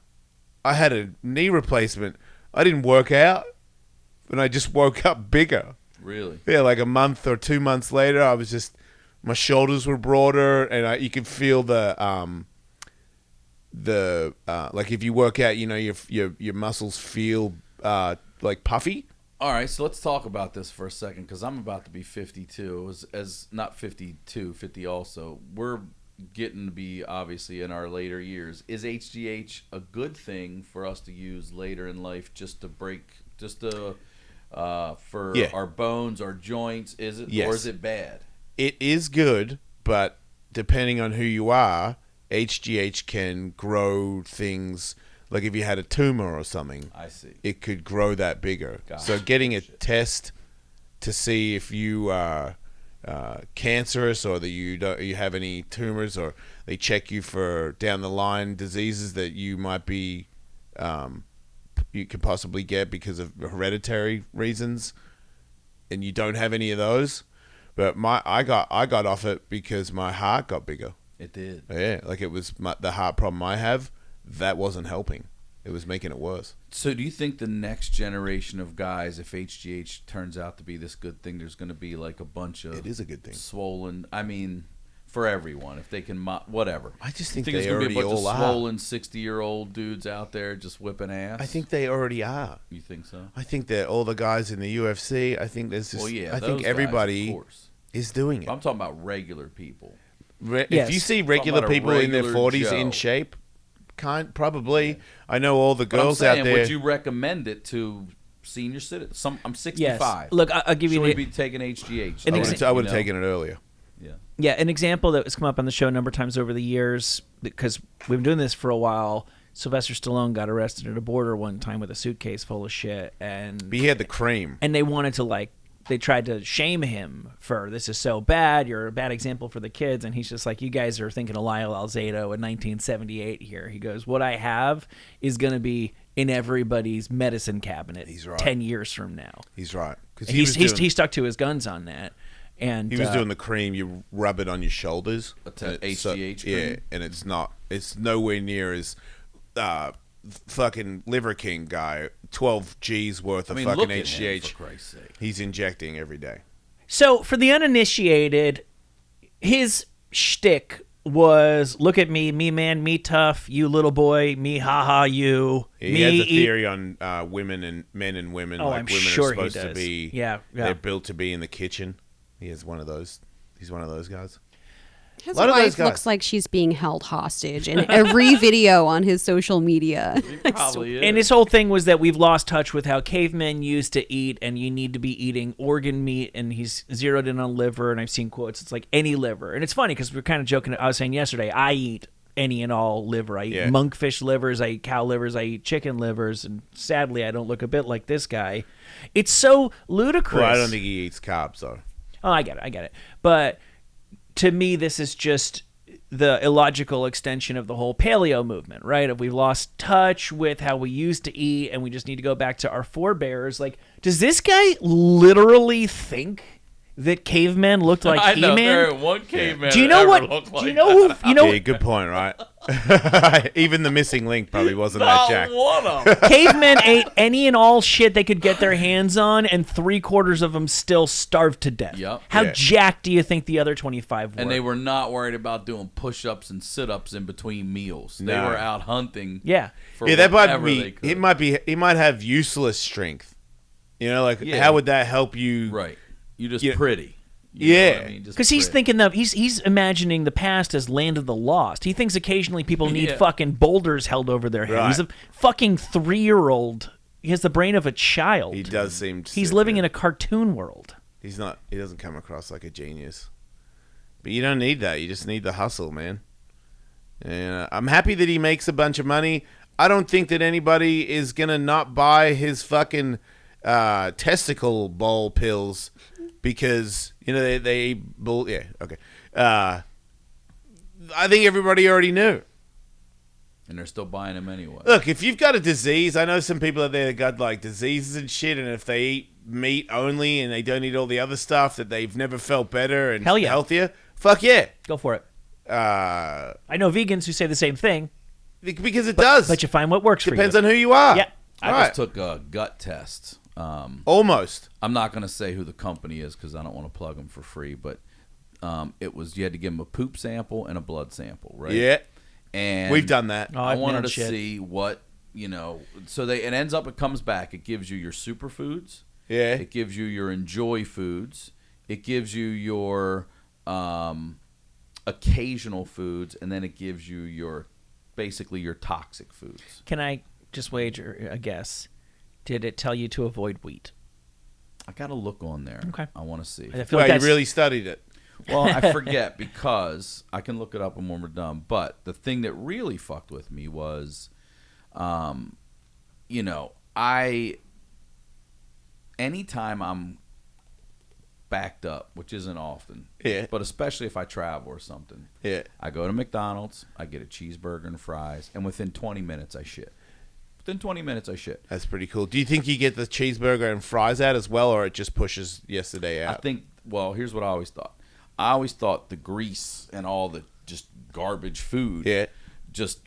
I had a knee replacement. I didn't work out, and I just woke up bigger. Really? Yeah, like a month or 2 months later, I was just, my shoulders were broader, and you could feel the like if you work out, your muscles feel like puffy. All right, so let's talk about this for a second, because I'm about to be 52. As not 52, 50 also. We're getting to be, obviously, in our later years. Is HGH a good thing for us to use later in life for our bones, our joints? Is it? Yes. Or is it bad? It is good, but depending on who you are, HGH can grow things. Like if you had a tumor or something, I see. it could grow that bigger. Gotcha. So getting a test to see if you are cancerous or that you have any tumors, or they check you for down the line diseases that you might be you could possibly get because of hereditary reasons, and you don't have any of those. But I got off it because my heart got bigger. It did. Yeah, like it was the heart problem I have. That wasn't helping. It was making it worse. So do you think the next generation of guys, if HGH turns out to be this good thing, there's going to be like a bunch of... It is a good thing. Swollen... I mean, for everyone, if they can... whatever. I just think you think they there's going to be a already bunch of all are. swollen 60-year-old dudes out there just whipping ass? I think they already are. You think so? I think that all the guys in the UFC, I think there's just... Well, yeah, I those think guys, everybody of course. is doing it. I'm talking about regular people. Yes. If you see regular Talking about a people in their regular 40s in Joe. shape, probably. Yeah. I know all the But I'm girls saying, out there. would you recommend it to senior citizens? I'm 65. Yes. Look, I'll give you Should the... we be taking HGH? I would have taken it earlier. Yeah. Yeah, an example that has come up on the show a number of times over the years, because we've been doing this for a while. Sylvester Stallone got arrested at a border one time with a suitcase full of shit, and But he had the cream. and they wanted to they tried to shame him for, this is so bad, you're a bad example for the kids, and he's just like, you guys are thinking of Lyle Alzado in 1978 here. He goes, what I have is going to be in everybody's medicine cabinet. He's right. 10 years from now. He's right. Because He stuck to his guns on that. And he was doing the cream. You rub it on your shoulders. HGH cream? Yeah, and it's nowhere near as fucking LiverKing guy. 12 G's worth of fucking look at HGH. him, for Christ's sake. He's injecting every day. So for the uninitiated, his shtick was, look at me man, me tough, you little boy, me haha, you. He me has a eat- theory on women and men and women. Oh, like I'm women sure are he supposed to does. be. Yeah. They're built to be in the kitchen. He has one of those. He's one of those guys. His lot of those wife guys. looks like she's being held hostage in every video on his social media. Probably is. And his whole thing was that we've lost touch with how cavemen used to eat, and you need to be eating organ meat, and he's zeroed in on liver, and I've seen quotes, it's like any liver. And it's funny because we're kind of joking. I was saying yesterday, I eat any and all liver. I eat monkfish livers, I eat cow livers, I eat chicken livers, and sadly I don't look a bit like this guy. It's so ludicrous. Well, I don't think he eats carbs though. Oh, I get it. But to me, this is just the illogical extension of the whole paleo movement, right? If we've lost touch with how we used to eat and we just need to go back to our forebears. Like, does this guy literally think that cavemen looked like I know there He-Man? ain't one caveman. Do you know that what? ever looked like Do you know that. who? You know, Yeah, good point, right? Even the missing link probably wasn't that Not jacked. one of them. cavemen ate any and all shit they could get their hands on, and 3/4 of them still starved to death. Yep. How Yeah. jacked do you think the other 25 were? And they were not worried about doing push-ups and sit-ups in between meals. They No. were out hunting. Yeah. For Yeah, that might whatever they be. could. He might have useless strength. You know, like Yeah. how would that help you? Right. You just Yeah. pretty. You know Yeah. what I mean? Just Because he's pretty. thinking of he's imagining the past as land of the lost. He thinks occasionally people need Yeah. fucking boulders held over their head. Right. He's a fucking 3-year-old. He has the brain of a child. He does seem. He's living in a cartoon world. He's not. He doesn't come across like a genius. But you don't need that. You just need the hustle, man. And I'm happy that he makes a bunch of money. I don't think that anybody is gonna not buy his fucking testicle bowl pills because they yeah, okay. I think everybody already knew. And they're still buying them anyway. Look, if you've got a disease, I know some people out there that got like diseases and shit, and if they eat meat only and they don't eat all the other stuff, that they've never felt better and Hell yeah. healthier. Fuck yeah. Go for it. Uh, I know vegans who say the same thing, because it does. but you find what works Depends for you. on who you are. Yeah. I Right. just took a gut test. Almost. I'm not going to say who the company is because I don't want to plug them for free, but it was you had to give them a poop sample and a blood sample, right? Yeah. And We've done that. Oh, I I've wanted nailed to shit. see what, so it comes back. It gives you your superfoods. Yeah. It gives you your enjoy foods. It gives you your occasional foods, and then it gives you basically your toxic foods. Can I just wager a guess? Did it tell you to avoid wheat? I got to look on there. Okay. I want to see. I feel Well, like you that's, really studied it. Well, I forget because I can look it up when we're done. But the thing that really fucked with me was, anytime I'm backed up, which isn't often, Yeah. but especially if I travel or something, Yeah. I go to McDonald's, I get a cheeseburger and fries, and within 20 minutes I shit. Within 20 minutes I shit. That's pretty cool. Do you think you get the cheeseburger and fries out as well, or it just pushes yesterday out? I think, well, here's what I always thought. I always thought the grease and all the just garbage food Yeah. just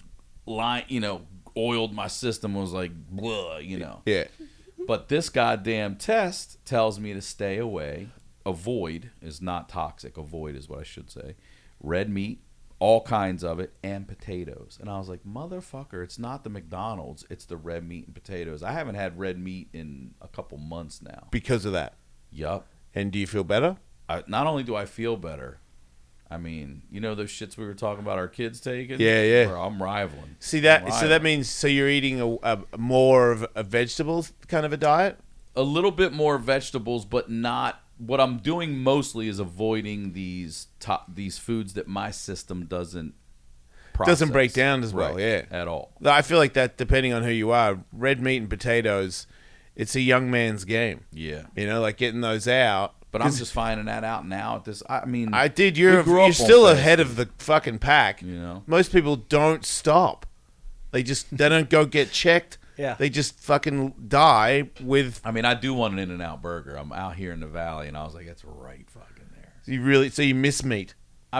oiled my system, was like, blah, Yeah. But this goddamn test tells me to stay away. Avoid is not toxic. Avoid is what I should say. Red meat, all kinds of it, and potatoes. And I was like, motherfucker, it's not the McDonald's. It's the red meat and potatoes. I haven't had red meat in a couple months now. Because of that. Yup. And do you feel better? Not only do I feel better, I mean, those shits we were talking about our kids taking? Yeah, yeah. Bro, I'm rivaling. See that? I'm So rivaling. that means you're eating a more of a vegetables kind of a diet. A little bit more vegetables, but not. What I'm doing mostly is avoiding these foods that my system doesn't process. Doesn't break down as well, Right, yeah. at all. I feel like that, depending on who you are, red meat and potatoes, it's a young man's game. Yeah, Like getting those out. but I'm just finding that out now. At this, I mean, I did. we You're grew up on still fast ahead food, of the fucking pack. You know? Most people don't stop. They don't go get checked. Yeah. They just fucking die with. I mean, I do want an In-N-Out burger. I'm out here in the valley, and I was like, it's right fucking there. You miss meat. I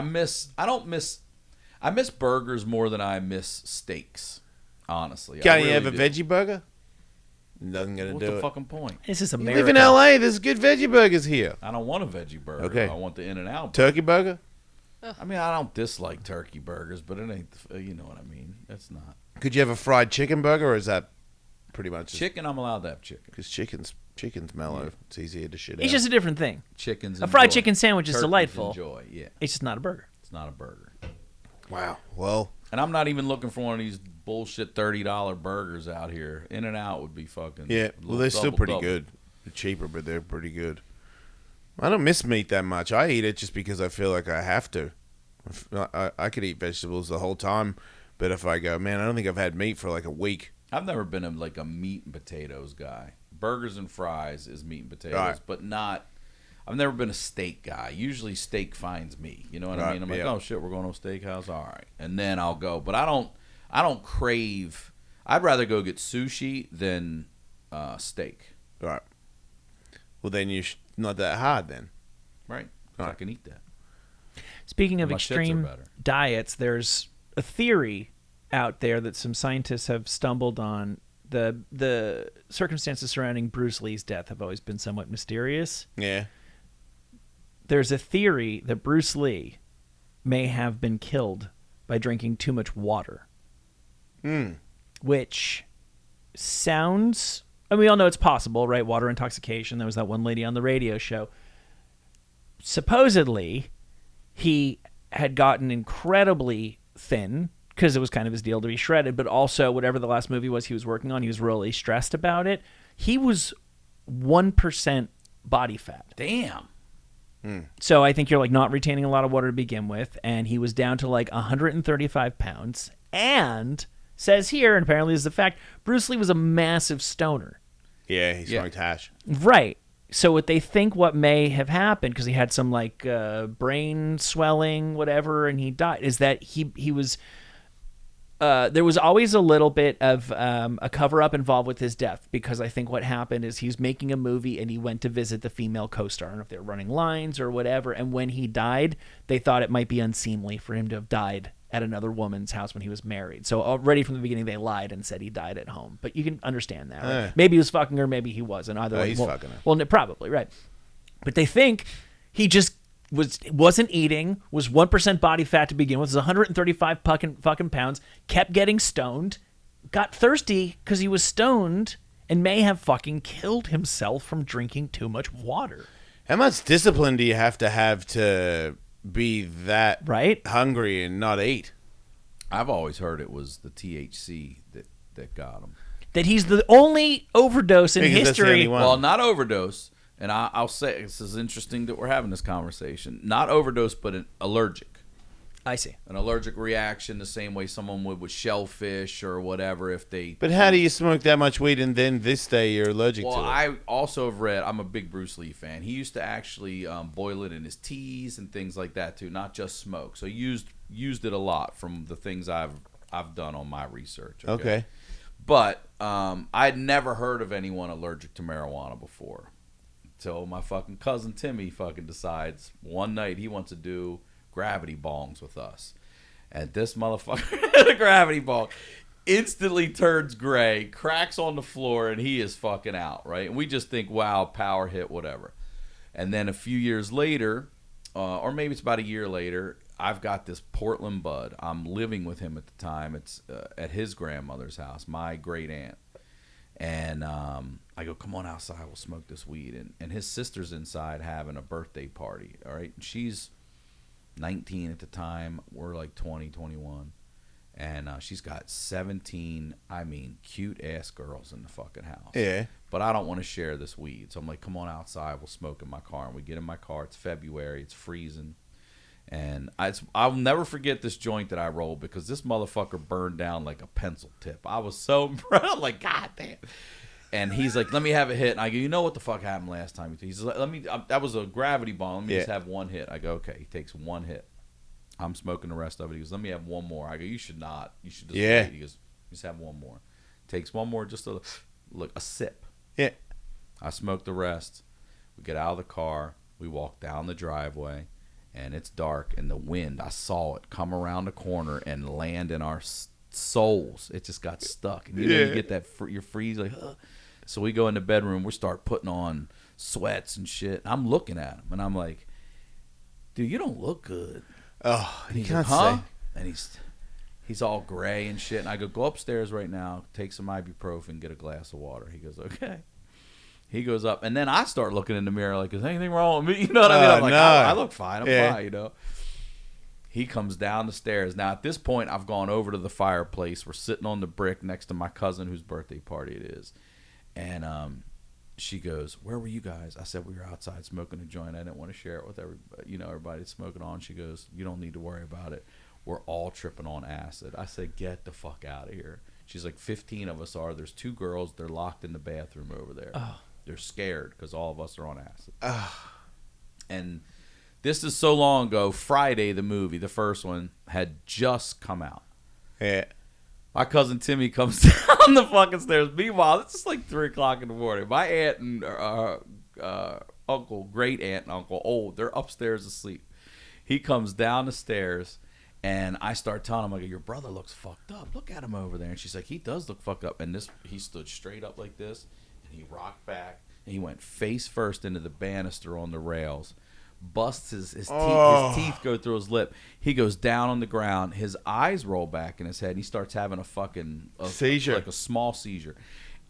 miss burgers more than I miss steaks. Honestly, Can't I you really have a do. veggie burger? Nothing gonna What's do the it. fucking point? This is You America. live in LA. There's good veggie burgers here. I don't want a veggie burger. Okay. I want the In-N-Out. Turkey burger. I mean, I don't dislike turkey burgers, but it ain't. You know what I mean? It's not Could you have a fried chicken burger, or is that pretty much chicken. I'm allowed to have chicken. Because chicken's mellow. Yeah. It's easier to shit It's out. just a different thing. Chickens. A fried enjoy. chicken sandwich is Turkeys delightful. Enjoy. Yeah, It's just not a burger. it's not a burger. Wow. Well, And I'm not even looking for one of these bullshit $30 burgers out here. In-N-Out would be fucking. yeah. Well, they're still double, pretty double. good. They're cheaper, but they're pretty good. I don't miss meat that much. I eat it just because I feel like I have to. I could eat vegetables the whole time, but if I go, man, I don't think I've had meat for like a week. I've never been a meat and potatoes guy. Burgers and fries is meat and potatoes, Right. but not. I've never been a steak guy. Usually steak finds me. You know what I Right, mean? I'm like, yeah. oh shit, we're going to a steakhouse. All right, and then I'll go. But I don't crave. I'd rather go get sushi than steak. Right. Well, then you're not that hard then. Right. I can eat that. Speaking of My shits are extreme better. diets, there's a theory out there that some scientists have stumbled on. The circumstances surrounding Bruce Lee's death have always been somewhat mysterious. Yeah. There's a theory that Bruce Lee may have been killed by drinking too much water. Which sounds... And we all know it's possible, right? Water intoxication. There was that one lady on the radio show. Supposedly, he had gotten incredibly thin because it was kind of his deal to be shredded, but also whatever the last movie was he was working on, he was really stressed about it. He was 1% body fat. Damn. So I think you're like not retaining a lot of water to begin with, and he was down to like 135 pounds. And says here, and apparently this is a fact, Bruce Lee was a massive stoner. Yeah, he smoked hash. Right. So what they think what may have happened, because he had some like brain swelling, whatever, and he died, is that he was... there was always a little bit of a cover-up involved with his death, because I think what happened is he's making a movie and he went to visit the female co-star. I don't know if they were running lines or whatever, and when he died, they thought it might be unseemly for him to have died at another woman's house when he was married. So already from the beginning, they lied and said he died at home. But you can understand that, right? Maybe he was fucking her, maybe he wasn't. Either way, he's fucking her. Well, probably, right. But they think he just wasn't eating, was 1% body fat to begin with, was 135 fucking pounds, kept getting stoned, got thirsty because he was stoned, and may have fucking killed himself from drinking too much water. How much discipline do you have to be that Right? hungry and not eat? I've always heard it was the THC that got him. That he's the only overdose in Because that's the history. only one. Well, not overdose. And I'll say, this is interesting that we're having this conversation. Not overdose, but an allergic. I see. An allergic reaction the same way someone would with shellfish or whatever if they... But how do you smoke that much weed and then this day you're allergic Well, to it? I also have read, I'm a big Bruce Lee fan. He used to actually boil it in his teas and things like that too, not just smoke. So he used it a lot from the things I've done on my research. Okay. But I'd never heard of anyone allergic to marijuana before. Until my fucking cousin Timmy fucking decides one night he wants to do gravity bongs with us. And this motherfucker, the gravity bong, instantly turns gray, cracks on the floor, and he is fucking out, right? And we just think, wow, power hit, whatever. And then a few years later, or maybe it's about a year later, I've got this Portland bud. I'm living with him at the time. It's at his grandmother's house, my great aunt. And I go, come on outside, we'll smoke this weed. And his sister's inside having a birthday party, all right? And she's 19 at the time. We're like 20, 21. And she's got 17, cute-ass girls in the fucking house. Yeah. But I don't want to share this weed. So I'm like, come on outside, we'll smoke in my car. And we get in my car. It's February. It's freezing. And I'll never forget this joint that I rolled because this motherfucker burned down like a pencil tip. I was so impressed. I'm like, God damn. And he's like, let me have a hit. And I go, you know what the fuck happened last time? He's like, that was a gravity bomb. Let me just have one hit. I go, okay. He takes one hit. I'm smoking the rest of it. He goes, let me have one more. I go, you should not. You should just wait. He goes, just have one more. Takes one more, just a sip. Yeah. I smoke the rest. We get out of the car. We walk down the driveway. And it's dark, and the wind, I saw it come around the corner and land in our souls. It just got stuck. And you know, you get that, you're freeze, like, ugh. So we go in the bedroom, we start putting on sweats and shit. I'm looking at him, and I'm like, dude, you don't look good. Oh, And you he's can't like, huh? say. And he's all gray and shit. And I go upstairs right now, take some ibuprofen, get a glass of water. He goes, okay. He goes up, and then I start looking in the mirror like, is anything wrong with me? You know what I mean? I'm like, no. I look fine. I'm fine, you know? He comes down the stairs. Now, at this point, I've gone over to the fireplace. We're sitting on the brick next to my cousin whose birthday party it is. And she goes, where were you guys? I said, we were outside smoking a joint. I didn't want to share it with everybody. You know, everybody's smoking on. She goes, you don't need to worry about it. We're all tripping on acid. I said, get the fuck out of here. She's like, 15 of us are. There's 2 girls. They're locked in the bathroom over there. Oh. They're scared because all of us are on acid. And this is so long ago. Friday, the movie, the first one, had just come out. Yeah. My cousin Timmy comes down the fucking stairs. Meanwhile, it's just like 3 o'clock in the morning. My aunt and uncle, great aunt and uncle, old. They're upstairs asleep. He comes down the stairs, and I start telling him, I go, your brother looks fucked up. Look at him over there. And she's like, he does look fucked up. And he stood straight up like this, and he rocked back, and he went face first into the banister on the rails. Busts his teeth go through his lip. He goes down on the ground. His eyes roll back in his head. And he starts having a seizure, like a small seizure.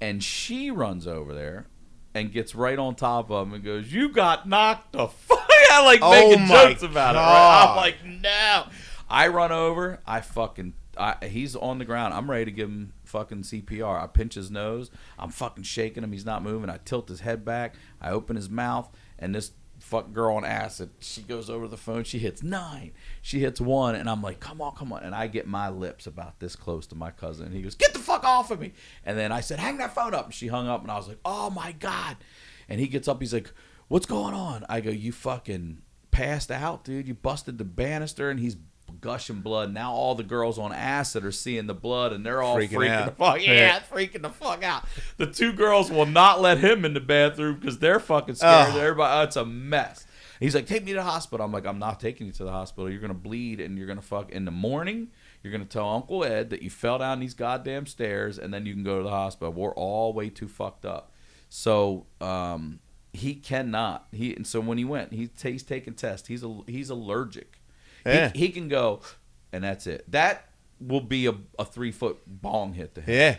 And she runs over there and gets right on top of him and goes, "You got knocked the fuck out!" Like making jokes about it. Right? I'm like, no. I run over. He's on the ground. I'm ready to give him fucking CPR. I pinch his nose. I'm fucking shaking him. He's not moving. I tilt his head back. I open his mouth, and this fuck girl on acid, she goes over the phone. She hits 9. She hits 1, and I'm like, come on. And I get my lips about this close to my cousin, and he goes, get the fuck off of me. And then I said, hang that phone up. And she hung up, and I was like, oh my God. And he gets up. He's like, what's going on? I go, you fucking passed out, dude. You busted the banister, and he's gushing blood. Now all the girls on acid are seeing the blood, and they're all freaking the fuck freaking the fuck out. The 2 girls will not let him in the bathroom because they're fucking scared. Everybody, it's a mess. He's like, take me to the hospital. I'm like, I'm not taking you to the hospital. You're gonna bleed, and you're gonna fuck in the morning. You're gonna tell Uncle Ed that you fell down these goddamn stairs, and then you can go to the hospital. We're all way too fucked up. So he cannot. And so when he went, he's taking tests. He's allergic. Yeah. He can go, and that's it. That will be a 3-foot bong hit to him. Yeah.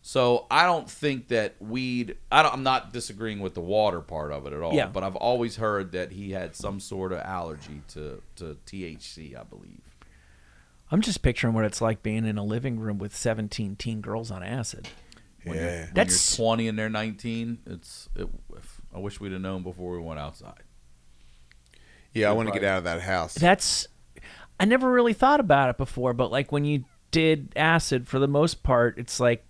So I don't think that weed. I'm not disagreeing with the water part of it at all. Yeah. But I've always heard that he had some sort of allergy to THC, I believe. I'm just picturing what it's like being in a living room with 17 teen girls on acid. When you're 20 and they're 19, I wish we'd have known before we went outside. Yeah, I want to get out of that house. I never really thought about it before, but like when you did acid, for the most part, it's like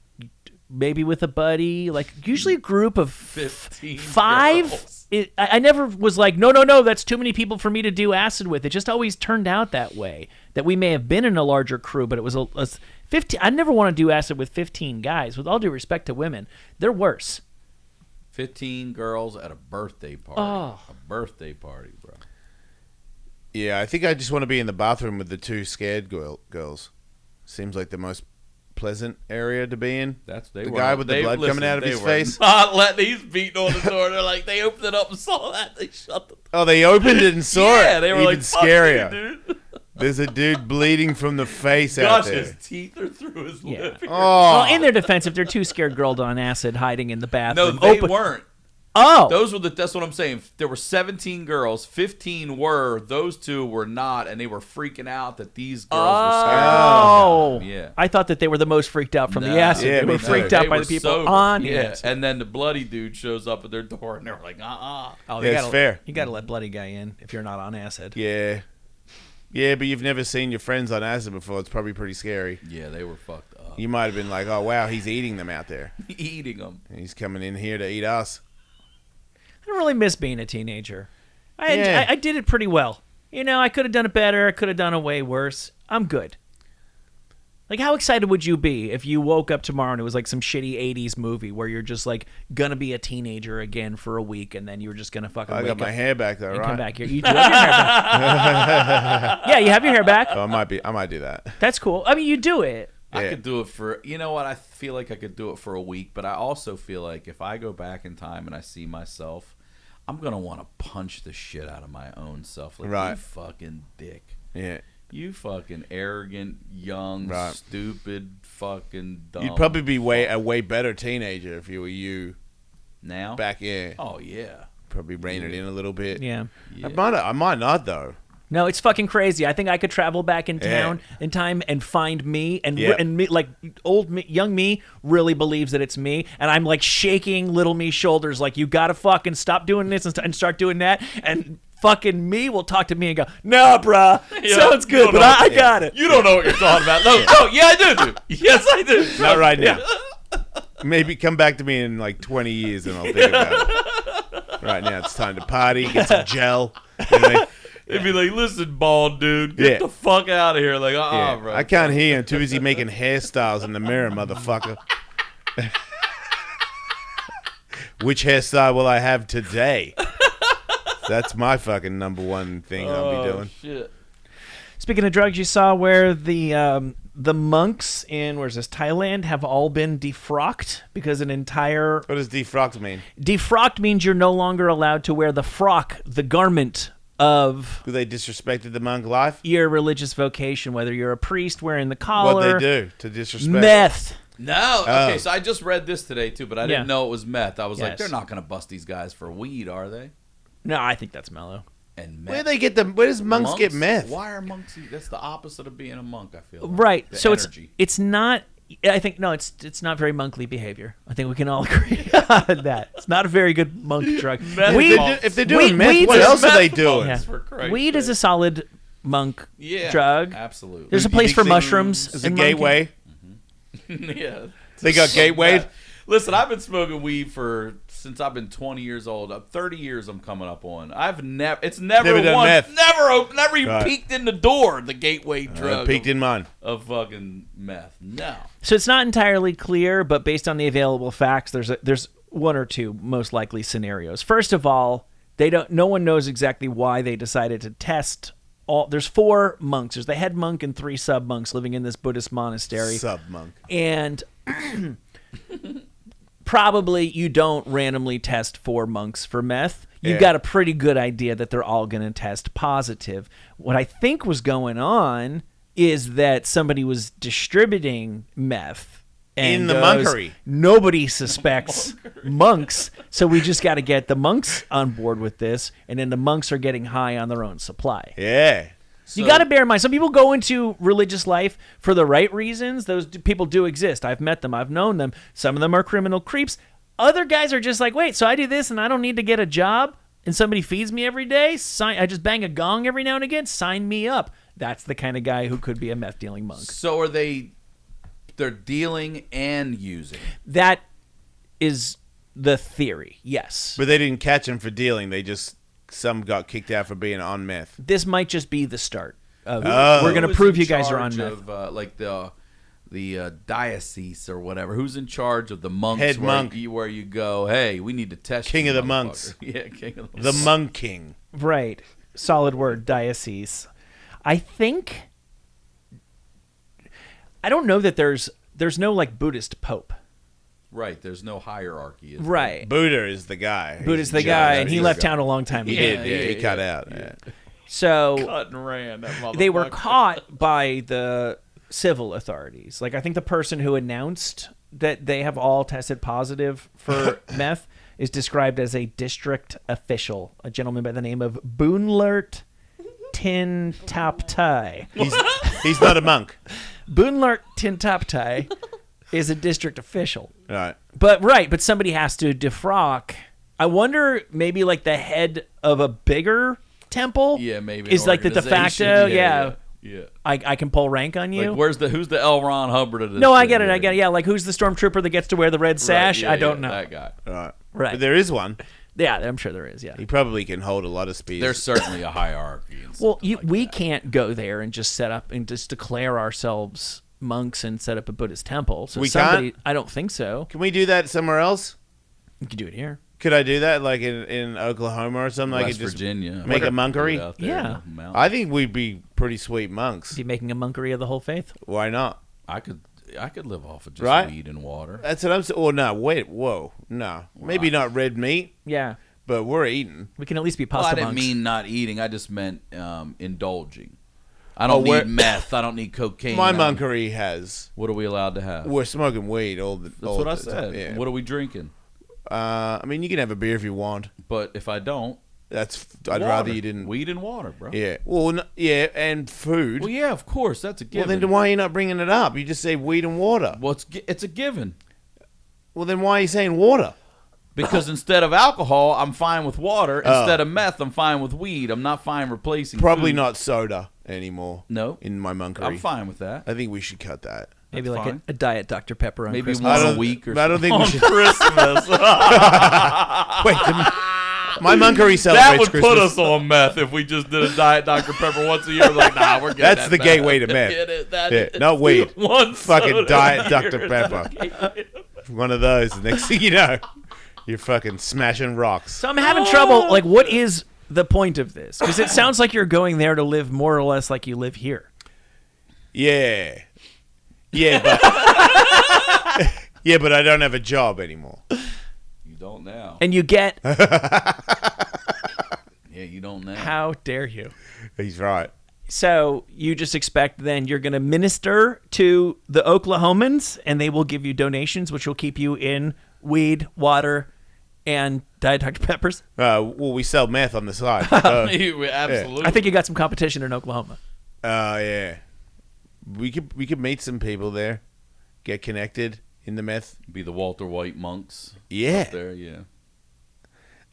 maybe with a buddy, like usually a group of 15 5. I never was like, no, that's too many people for me to do acid with. It just always turned out that way, that we may have been in a larger crew, but it was a 15. I never want to do acid with 15 guys. With all due respect to women, they're worse. 15 girls at a birthday party. A birthday party, bro. Yeah, I think I just want to be in the bathroom with the 2 scared girls. Seems like the most pleasant area to be in. The guy with the blood coming out of his face. Not letting. He's beating on the door. They're like, they opened it up and saw that. They shut the door. Oh, they opened it and saw it. Yeah, they were even like, scarier. You, dude. There's a dude bleeding from the face out there. His teeth are through his lip. Oh. Well, in their defense, if they're 2 scared girls on acid hiding in the bathroom. No, they weren't. Oh. That's what I'm saying. There were 17 girls, 15 were, those 2 were not, and they were freaking out that these girls were scared. Oh. Yeah. I thought that they were the most freaked out from the acid. They were freaked out by the people on acid. And then the bloody dude shows up at their door, and they're like, Oh, it's fair. You got to let bloody guy in if you're not on acid. Yeah. Yeah, but you've never seen your friends on acid before. It's probably pretty scary. Yeah, they were fucked up. You might have been like, oh, wow, he's eating them out there. Eating them. And he's coming in here to eat us. I don't really miss being a teenager. I did it pretty well. I could have done it better. I could have done it way worse. I'm good. Like, how excited would you be if you woke up tomorrow and it was like some shitty 80s movie where you're just like gonna be a teenager again for a week, and then you were just gonna fucking wake got my hair back though, and right? come back here. You do have your hair back. Yeah, you have your hair back. Oh, I might do that. That's cool. I mean, you do it. I could do it for, you know what, I feel like I could do it for a week, but I also feel like if I go back in time and I see myself, I'm going to want to punch the shit out of my own self. Like, you fucking dick. Yeah. You fucking arrogant, young, stupid, fucking dumb. You'd probably be a way better teenager if you were you. Now? Back in. Oh, yeah. Probably rein it in a little bit. Yeah. I might not, though. No, it's fucking crazy. I think I could travel back in town in time and find me, and me, like young me really believes that it's me, and I'm like shaking little me shoulders like, you gotta fucking stop doing this and start doing that, and fucking me will talk to me and go, nah, bruh, sounds good, but I got it. You don't know what you're talking about. No, yeah, I do. Yes, I do. Not right now. Maybe come back to me in like 20 years and I'll think about it. Right now it's time to party, get some gel. They'd be like, listen, bald dude, get the fuck out of here. Like, bro. I can't hear you. I'm too busy making hairstyles in the mirror, motherfucker. Which hairstyle will I have today? That's my fucking number one thing I'll be doing. Shit. Speaking of drugs, you saw where the monks in where's this Thailand have all been defrocked because an entire What does defrocked mean? defrocked means you're no longer allowed to wear the frock, the garment of They disrespected the monk life? your religious vocation, whether you're a priest wearing the collar, What'd they do to disrespect? meth. No. Oh. Okay, so I just read this today too, but I didn't Yeah. know it was meth. I was like, Yes. they're not going to bust these guys for weed, are they? No, I think that's mellow. And meth. Where does monks get meth? Why are monks? That's the opposite of being a monk. I feel like. Right. The So energy. it's not. I think no, it's not very monkly behavior. I think we can all agree on that. It's not a very good monk drug. Weed, If they're doing meth, weed's what a- else are they meth doing? Yeah. For Christ's Weed is sake. a solid monk Yeah, drug. Absolutely. There's a You place think for they- mushrooms. It's a in monking. gateway. Yeah. They got gatewayed. Listen, I've been smoking weed since I've been 20 years old. 30 years I'm coming up on. It's never Never done once, meth. never even Right. peeked in the door, the gateway drug Peeked in mine. of fucking meth. No. So it's not entirely clear, but based on the available facts, there's one or two most likely scenarios. First of all, no one knows exactly why they decided to test there's 4 monks. There's the head monk and 3 sub monks living in this Buddhist monastery. Sub monk. And probably you don't randomly test 4 monks for meth. You've Yeah. got a pretty good idea that they're all going to test positive. What I think was going on is that somebody was distributing meth. And In the goes, monkery. Nobody suspects monks, so we just got to get the monks on board with this, and then the monks are getting high on their own supply. Yeah. You got to bear in mind, some people go into religious life for the right reasons. Those people do exist. I've met them. I've known them. Some of them are criminal creeps. Other guys are just like, wait, so I do this and I don't need to get a job and somebody feeds me every day? I just bang a gong every now and again? Sign me up. That's the kind of guy who could be a meth-dealing monk. So are they're dealing and using? That is the theory, yes. But they didn't catch him for dealing. Some got kicked out for being on meth. This might just be the start. We're Oh. going to Who is prove in you guys are on charge meth. Of, like the diocese or whatever. Who's in charge of the monks? Head where monk. where you go, hey, we need to test King you, of the motherfucker." monks. Yeah, king of the The monks. monk king. Right. Solid word, diocese. I don't know that there's no like Buddhist pope. Right, there's no hierarchy. is there? Right. Buddha is the guy. Buddha's He's the in guy, charge. and he He's left the guy. town a long time He ago. did, yeah. He cut out. Yeah. So Cut and ran, that they were motherfucker. caught by the civil authorities. Like I think the person who announced that they have all tested positive for meth is described as a district official, a gentleman by the name of Boonlert Tin Tap Tai. He's not a monk. Boonlert Tin Tap Tai is a district official. Right. But somebody has to defrock. I wonder maybe like the head of a bigger temple Yeah, maybe is an like the de organization. facto. Yeah. I can pull rank on you. Like, who's the L. Ron Hubbard of this? No, I thing get it. here? I get it. Yeah, like who's the stormtrooper that gets to wear the red sash? Right, yeah, I don't know. That guy. Right. Right. But there is one. Yeah, I'm sure there is. Yeah. He probably can hold a lot of speed. There's certainly a hierarchy. And Well, something like we that. can't go there and just set up and just declare ourselves monks and set up a Buddhist temple. So We somebody, can't? I don't think so. Can we do that somewhere else? You can do it here. Could I do that like in Oklahoma or something? I West could just Virginia. make a monkery? Out there Yeah. in the mountains. I think we'd be pretty sweet monks. Be making a monkery of the whole faith. Why not? I could live off of just Right? weed and water. That's what I'm saying. Oh, no. Wait. Whoa. No. Maybe not red meat, Yeah, but we're eating. we can at least be Well, pasta I didn't monks. mean not eating. I just meant indulging. I don't where- need meth. I don't need cocaine. My I don't- monkery has. What are we allowed to have? We're smoking weed all the. That's all what I the said. time, Yeah. What are we drinking? I mean, you can have a beer if you want. But if I don't, I'd water. rather you didn't. Weed and water, bro. Yeah. Well, yeah, and food. Well, yeah, of course. That's a Well, given. then why are you not bringing it up? You just say weed and water. Well, it's a given. Well, then why are you saying water? Because instead of alcohol, I'm fine with water. Instead of meth, I'm fine with weed. I'm not fine replacing Probably food. not soda anymore. No. In my monkery. I'm fine with that. I think we should cut that. Maybe That's like fine. a diet Dr Pepper on Maybe Christmas. once I a don't- week or I don't think we should. Christmas. Wait, my monkery That celebrates would Christmas. put us on meth if we just did a diet Dr. Pepper once a year. We're like, nah, we're good. That's the gateway to meth. Yeah, not weed. One Fucking soda diet a Dr. year. Pepper. One of those. The next thing you know, you're fucking smashing rocks. So I'm having trouble. Like, what is the point of this? Because it sounds like you're going there to live more or less like you live here. Yeah. Yeah, but yeah, but I don't have a job anymore. You don't now. And you get... Yeah, you don't now. How dare you? He's right. So you just expect then you're going to minister to the Oklahomans, and they will give you donations, which will keep you in weed, water, and Diet Dr. Peppers. Well, we sell meth on the side. Absolutely. I think you got some competition in Oklahoma. Yeah. We could meet some people there, get connected in the meth. Be the Walter White monks. Yeah. Up there, yeah.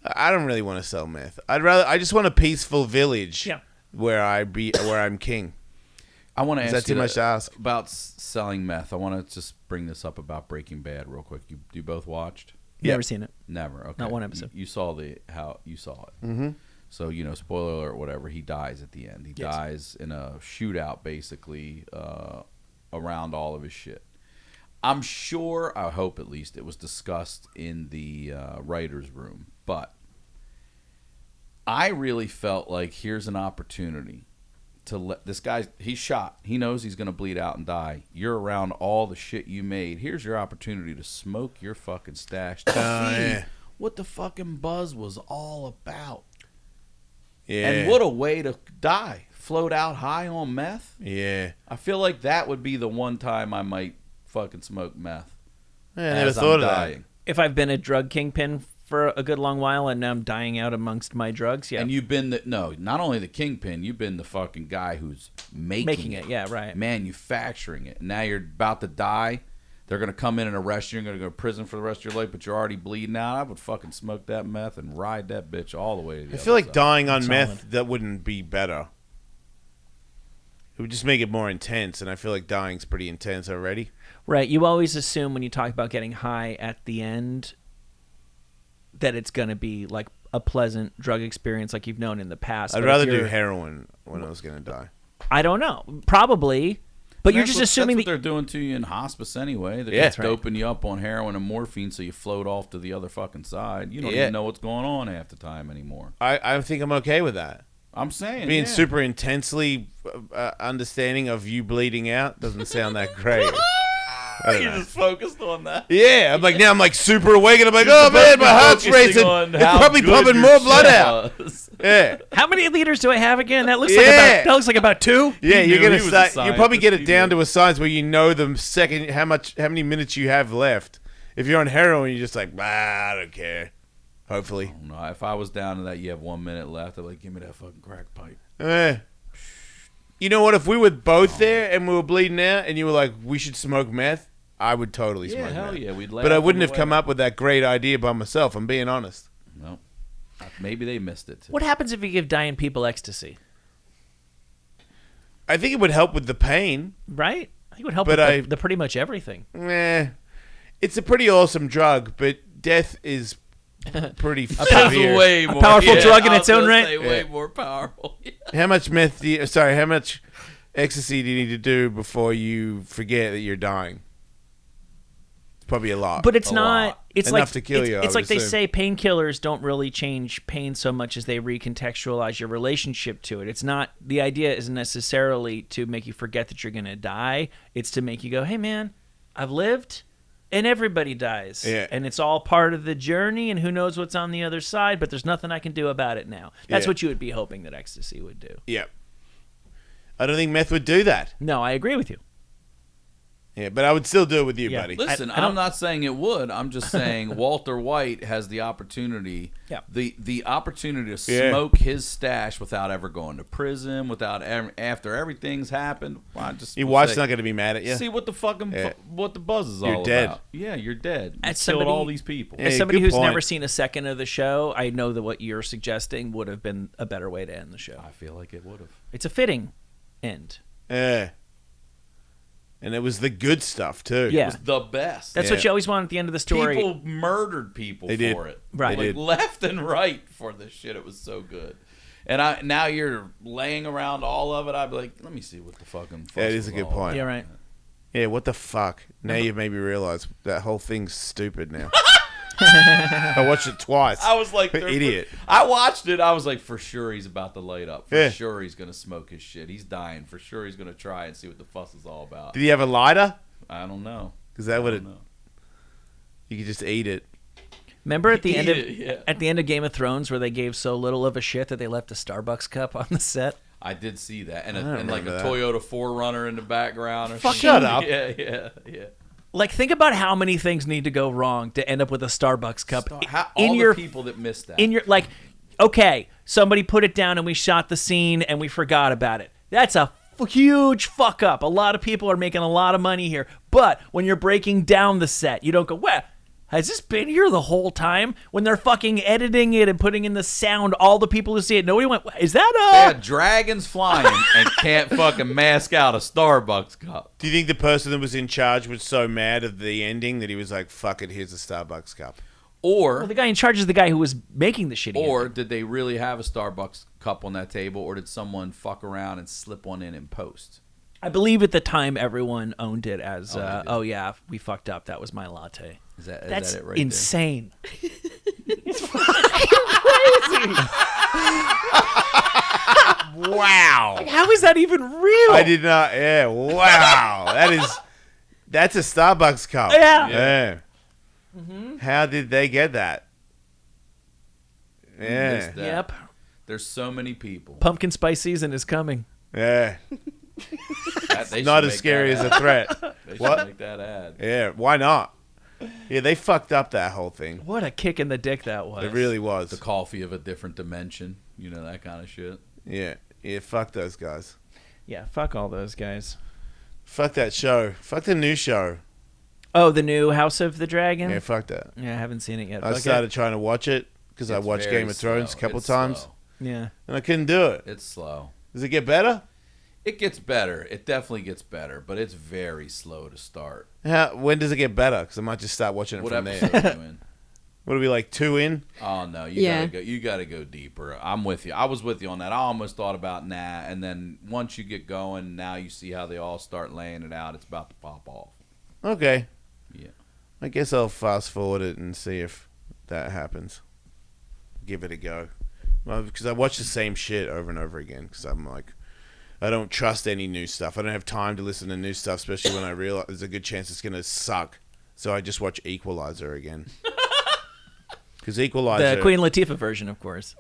I don't really want to sell meth. I just want a peaceful village. Yeah. Where I'm king. I want to ask that you too much to ask? about selling meth. I want to just bring this up about Breaking Bad real quick. You both watched? Never seen it. Never. Okay. Not one episode. You saw how you saw it. Mm-hmm. So spoiler alert, whatever. He dies at the end. He dies in a shootout, basically, around all of his shit. I'm sure, I hope at least, it was discussed in the writers' room, but I really felt like here's an opportunity to let this guy, he's shot. He knows he's going to bleed out and die. You're around all the shit you made. Here's your opportunity to smoke your fucking stash to see what the fucking buzz was all about. Yeah. And what a way to die. Float out high on meth. Yeah. I feel like that would be the one time I might fucking smoke meth. I never thought of that. If I've been a drug kingpin for a good long while and now I'm dying out amongst my drugs, yeah. And you've been not only the kingpin, you've been the fucking guy who's making it. Yeah, right. Manufacturing it. Now you're about to die. They're going to come in and arrest you. You're going to go to prison for the rest of your life, but you're already bleeding out. I would fucking smoke that meth and ride that bitch all the way to the I other feel like side. dying on meth, that wouldn't be better. It would just make it more intense, and I feel like dying's pretty intense already. Right. You always assume when you talk about getting high at the end that it's going to be like a pleasant drug experience like you've known in the past. I'd rather do heroin when I was going to die. I don't know. Probably. But you're That's just assuming that's what they're doing to you in hospice anyway. They're just doping you up on heroin and morphine so you float off to the other fucking side. You don't even know what's going on half the time anymore. I think I'm okay with that. I'm saying Being super intensely understanding of you bleeding out doesn't sound that great. You're just focused on that. Yeah, I'm like super awake, and I'm like, oh man, my heart's racing. It's probably pumping more blood out. Yeah. How many liters do I have again? That looks like about 2. Yeah, you're gonna he was start. a You probably get it scientist. down to a science where you know the second how many minutes you have left. If you're on heroin, you're just like, I don't care. Hopefully. No, if I was down to that, you have 1 minute left. I'd like, give me that fucking crack pipe. You know what? If we were both there and we were bleeding out, and you were like, we should smoke meth, I would totally smoke meth. Hell yeah, we'd laugh. But I wouldn't on have the come way. up with that great idea by myself. I'm being honest. No, maybe they missed it too. What happens if you give dying people ecstasy? I think it would help with the pain. Right? I think it would help But with the pretty much everything. It's a pretty awesome drug, but death is pretty That's severe. way more powerful drug in I its was own gonna right? say way more powerful. How much how much ecstasy do you need to do before you forget that you're dying? It's probably a lot. But it's A not. lot. It's Enough like to kill you, I It's would like they assume. say painkillers don't really change pain so much as they recontextualize your relationship to it. It's not. The idea isn't necessarily to make you forget that you're going to die. It's to make you go, "Hey, man, I've lived, and everybody dies, and it's all part of the journey. And who knows what's on the other side? But there's nothing I can do about it now." That's what you would be hoping that ecstasy would do. Yeah. I don't think meth would do that. No, I agree with you. Yeah, but I would still do it with you, Yeah. buddy. Listen, I don't- I'm not saying it would. I'm just saying Walter White has the opportunity, the opportunity to smoke his stash without ever going to prison, without after everything's happened. Well, Your wife's not going to be mad at you. See what the fucking what the buzz is You're all dead. about. Yeah, you're dead. You As killed somebody- all these people. Yeah, As somebody good who's point. never seen a second of the show, I know that what you're suggesting would have been a better way to end the show. I feel like it would have. It's a fitting end. Yeah. And it was the good stuff, too. Yeah. It was the best. That's what you always want at the end of the story. People murdered people They did. for it. Right. They Like did. left and right for this shit. It was so good. And now you're laying around all of it. I'd be like, let me see what the fucking fuss Yeah, it is a was good all point. Yeah, about. right. Yeah, what the fuck? Now you've made me realize that whole thing's stupid now. I watched it twice. I was like, idiot. I watched it. I was like, for sure he's about to light up. For Yeah. sure he's gonna smoke his shit. He's dying. For sure he's gonna try and see what the fuss is all about. Did he have a lighter? I don't know. Because that would have. know. You could just eat it. Remember at the end of Yeah. at the end of Game of Thrones where they gave so little of a shit that they left a Starbucks cup on the set? I did see that, and, don't and like a remember that. Toyota 4Runner in the background. Or Fuck, something. shut up. Yeah. Like, think about how many things need to go wrong to end up with a Starbucks cup All the people that missed that. in your like. Okay, somebody put it down and we shot the scene and we forgot about it. That's a huge fuck up. A lot of people are making a lot of money here, but when you're breaking down the set, you don't go, "Well, has this been here the whole time?" When they're fucking editing it and putting in the sound, all the people who see it, nobody went, "Is that They had dragons flying and can't fucking mask out a Starbucks cup. Do you think the person that was in charge was so mad at the ending that he was like, fuck it, here's a Starbucks cup? Or Well, the guy in charge is the guy who was making the shitty Or ending. did they really have a Starbucks cup on that table, or did someone fuck around and slip one in post? I believe at the time everyone owned it as, they did. oh yeah, we fucked up. That was my latte. Is that That's it right insane. Wow. How is that even real? I did not. Yeah. Wow. That's a Starbucks cup. Yeah. Yeah. How did they get that? Yeah. missed that? Yep. There's so many people. Pumpkin spice season is coming. Yeah. They Not should as make scary that as a ad. threat. They should What? make that ad. Yeah. Why not? Yeah, they fucked up that whole thing. What a kick in the dick that was. It really was. The coffee of a different dimension. You know, that kind of shit. Yeah. Yeah. Fuck those guys. Yeah, fuck all those guys. Fuck that show. Fuck the new show. Oh, the new House of the Dragon? Yeah. Fuck that. Yeah, I haven't seen it yet. I Fuck started trying to watch it because I It's watched very Game of Thrones slow. a couple It's times slow. it. Yeah. and I couldn't do it. It's slow. Does it get better? It gets better. It definitely gets better, but it's very slow to start. When does it get better? Because I might just start watching it What from episode there. are you in? What are we, like 2 in? Oh no, you Yeah. gotta go. You gotta go deeper. I'm with you. I was with you on that. I almost thought about and then once you get going, now you see how they all start laying it out. It's about to pop off. Okay. Yeah. I guess I'll fast forward it and see if that happens. Give it a go. Well, because I watch the same shit over and over again. Because I'm like, I don't trust any new stuff. I don't have time to listen to new stuff, especially when I realize there's a good chance it's gonna suck. So I just watch Equalizer again. Because Equalizer. The Queen Latifah version, of course.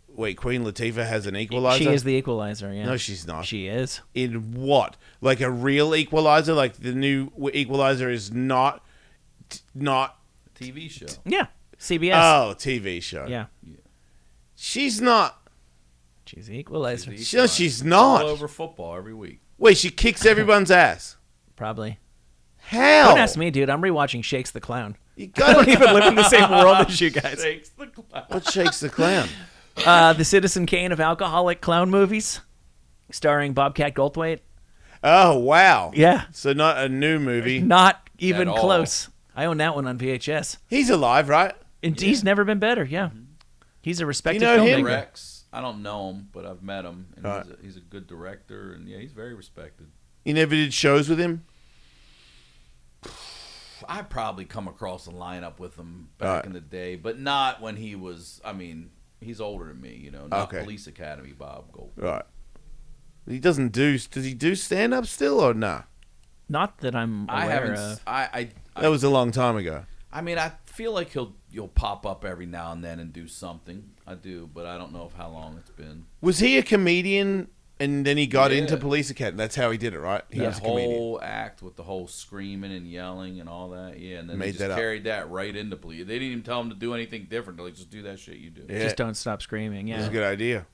Wait, Queen Latifah has an Equalizer? She is the Equalizer, yeah. No, she's not. She is. In what? Like a real Equalizer? Like the new Equalizer is not. TV show. Yeah. CBS. Oh, TV show. Yeah. She's not. She's the Equalizer. She's not. All over football every week. Wait, she kicks everyone's ass. Probably. How? Don't ask me, dude. I'm rewatching Shakes the Clown. You I don't gotta. even live in the same world as you guys. Shakes the clown. What Shakes the Clown? The Citizen Kane of alcoholic clown movies, starring Bobcat Goldthwait. Oh, wow. Yeah. So not a new movie. Not even At all. close. I own that one on VHS. He's alive, right? And he's never been better, yeah. He's a respected know him? filmmaker. Rex. I don't know him, but I've met him, and Right. he's a good director, and yeah, he's very respected. You never did shows with him? I probably come across a lineup with him back Right. in the day, but not when he was. I mean, he's older than me, you know. Not Okay. Police Academy Bob Gold. Right. He doesn't do. Does he do stand up still or nah? Not that I'm I aware haven't. of. That was a long time ago. I mean, I feel like you'll pop up every now and then and do something. I do, but I don't know how long it's been. Was he a comedian and then he got Yeah. into Police Academy? That's how he did it, right? He That was a comedian. whole act with the whole screaming and yelling and all that, yeah, and then Made they just that up. carried that right into police. They didn't even tell him to do anything different. They're like, just do that shit you do. Yeah. Just don't stop screaming, It was yeah. a good idea.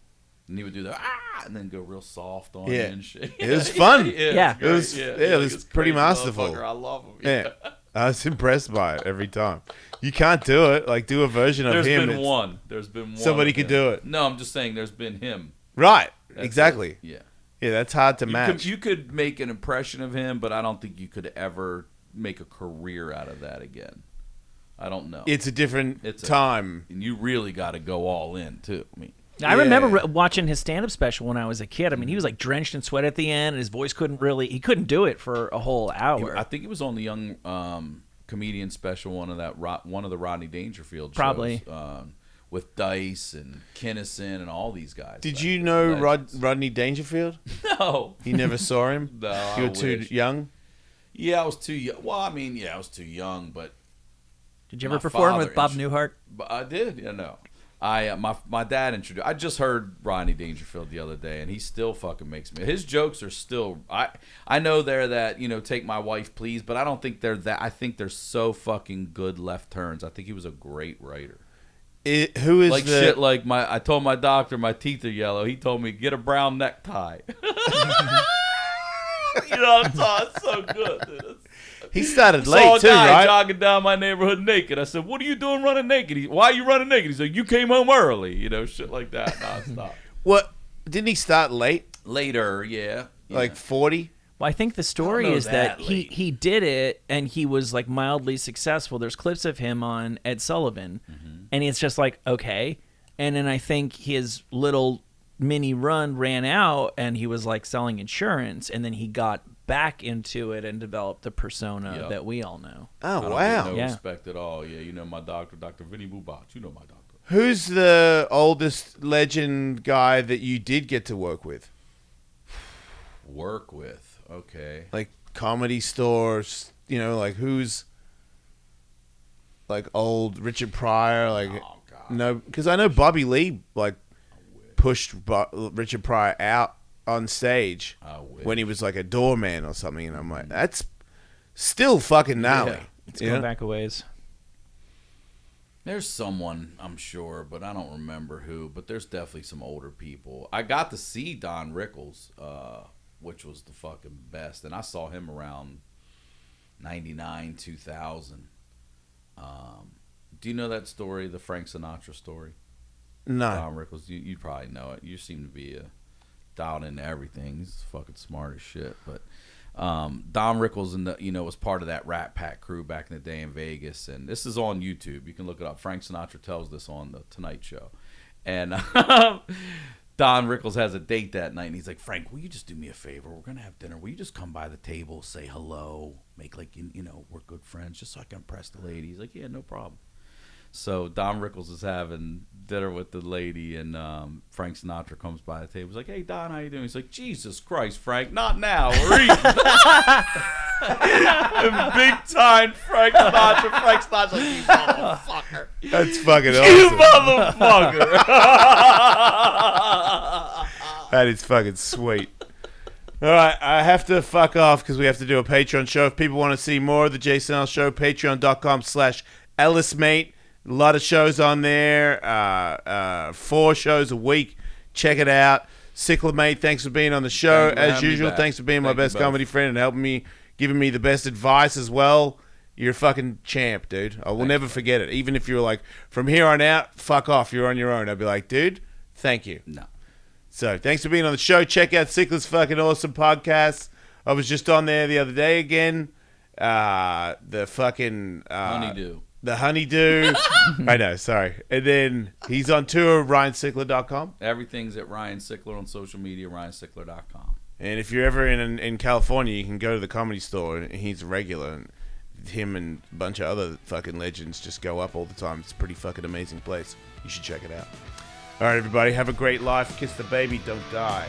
And he would do the and then go real soft on Yeah. you and shit. It was fun. Yeah. great. It was- it was it's pretty crazy masterful. motherfucker. I love him. Yeah. I was impressed by it every time. You can't do it. Like, do a version of There's him. been that's- one. There's been one. Somebody of could him. do it. No, I'm just saying there's been him. Right. That's Exactly. it. Yeah. Yeah, that's hard to You match. could, you could make an impression of him, but I don't think you could ever make a career out of that again. I don't know. It's a different It's a- time. And you really got to go all in too. I mean, I remember Yeah. watching his stand-up special when I was a kid. I mean, he was like drenched in sweat at the end, and his voice he couldn't do it for a whole hour. I think he was on the Young comedian special, one of the Rodney Dangerfield shows. Probably. With Dice and Kinnison and all these guys. Did you know Rodney Dangerfield? No. You never saw him? No, You were too young? Yeah, I was too young. Well, I mean, I was too young, but... Did you ever perform with Bob Newhart? I did, no. My dad introduced... I just heard Rodney Dangerfield the other day, and he still fucking makes me... His jokes are still... I know they're that, take my wife, please, but I don't think they're that... I think they're so fucking good left turns. I think he was a great writer. Who is shit like I told my doctor my teeth are yellow. He told me, get a brown necktie. I'm talking? It's so good, dude. He started saw late a too, guy right? jogging down my neighborhood naked. I said, what are you doing running naked? Why are you running naked? He's like, you came home early. Shit like that. Nonstop. What? Didn't he start late? Later, yeah. Like 40? Well, I think the story is that he did it and he was like mildly successful. There's clips of him on Ed Sullivan, and it's just like, okay. And then I think his little mini run ran out and he was like selling insurance, and then he got back into it and developed the persona that we all know. Oh, I don't wow. get no respect at all. Yeah, my doctor, Dr. Vinny Bubat. You know my doctor. Who's the oldest legend guy that you did get to work with? Work with? Okay. Like Comedy Stores, like who's like old Richard Pryor, like Oh, God. no, because I know Bobby Lee like pushed Richard Pryor out on stage when he was like a doorman or something, and I'm like, that's still fucking gnarly. Yeah. It's going back a ways. There's someone, I'm sure, but I don't remember who, but there's definitely some older people. I got to see Don Rickles, which was the fucking best. And I saw him around 99, 2000. Do you know that story, the Frank Sinatra story? No. Don Rickles, you probably know it. You seem to be dialed into everything. He's fucking smart as shit. But Don Rickles was part of that Rat Pack crew back in the day in Vegas. And this is on YouTube. You can look it up. Frank Sinatra tells this on the Tonight Show. And Don Rickles has a date that night, and he's like, Frank, will you just do me a favor? We're going to have dinner. Will you just come by the table, say hello, make like, we're good friends, just so I can impress the lady? He's like, yeah, no problem. So Don Rickles is having dinner with the lady, and Frank Sinatra comes by the table. He's like, hey, Don, how you doing? He's like, Jesus Christ, Frank, not now. We're eating. And big time Frank Sinatra. Frank Sinatra's like, you motherfucker. That's fucking You awesome. motherfucker. That is fucking sweet. All right, I have to fuck off because we have to do a Patreon show. If people want to see more of the Jason Ellis Show, patreon.com/EllisMate. A lot of shows on there. 4 shows a week. Check it out. Sickler Mate, thanks for being on the show. As usual, thanks for being my best comedy friend and helping me, giving me the best advice as well. You're a fucking champ, dude. I will never forget it. Even if you were like, from here on out, fuck off, you're on your own. I'd be like, dude, thank you. No. So, thanks for being on the show. Check out Sickler's fucking awesome podcast. I was just on there the other day again. The fucking... Honeydew. The Honeydew. I know, sorry. And then he's on tour, RyanSickler.com. Everything's at Ryan Sickler on social media, RyanSickler.com. And if you're ever in California, you can go to the Comedy Store. And he's a regular. And him and a bunch of other fucking legends just go up all the time. It's a pretty fucking amazing place. You should check it out. All right, everybody. Have a great life. Kiss the baby. Don't die.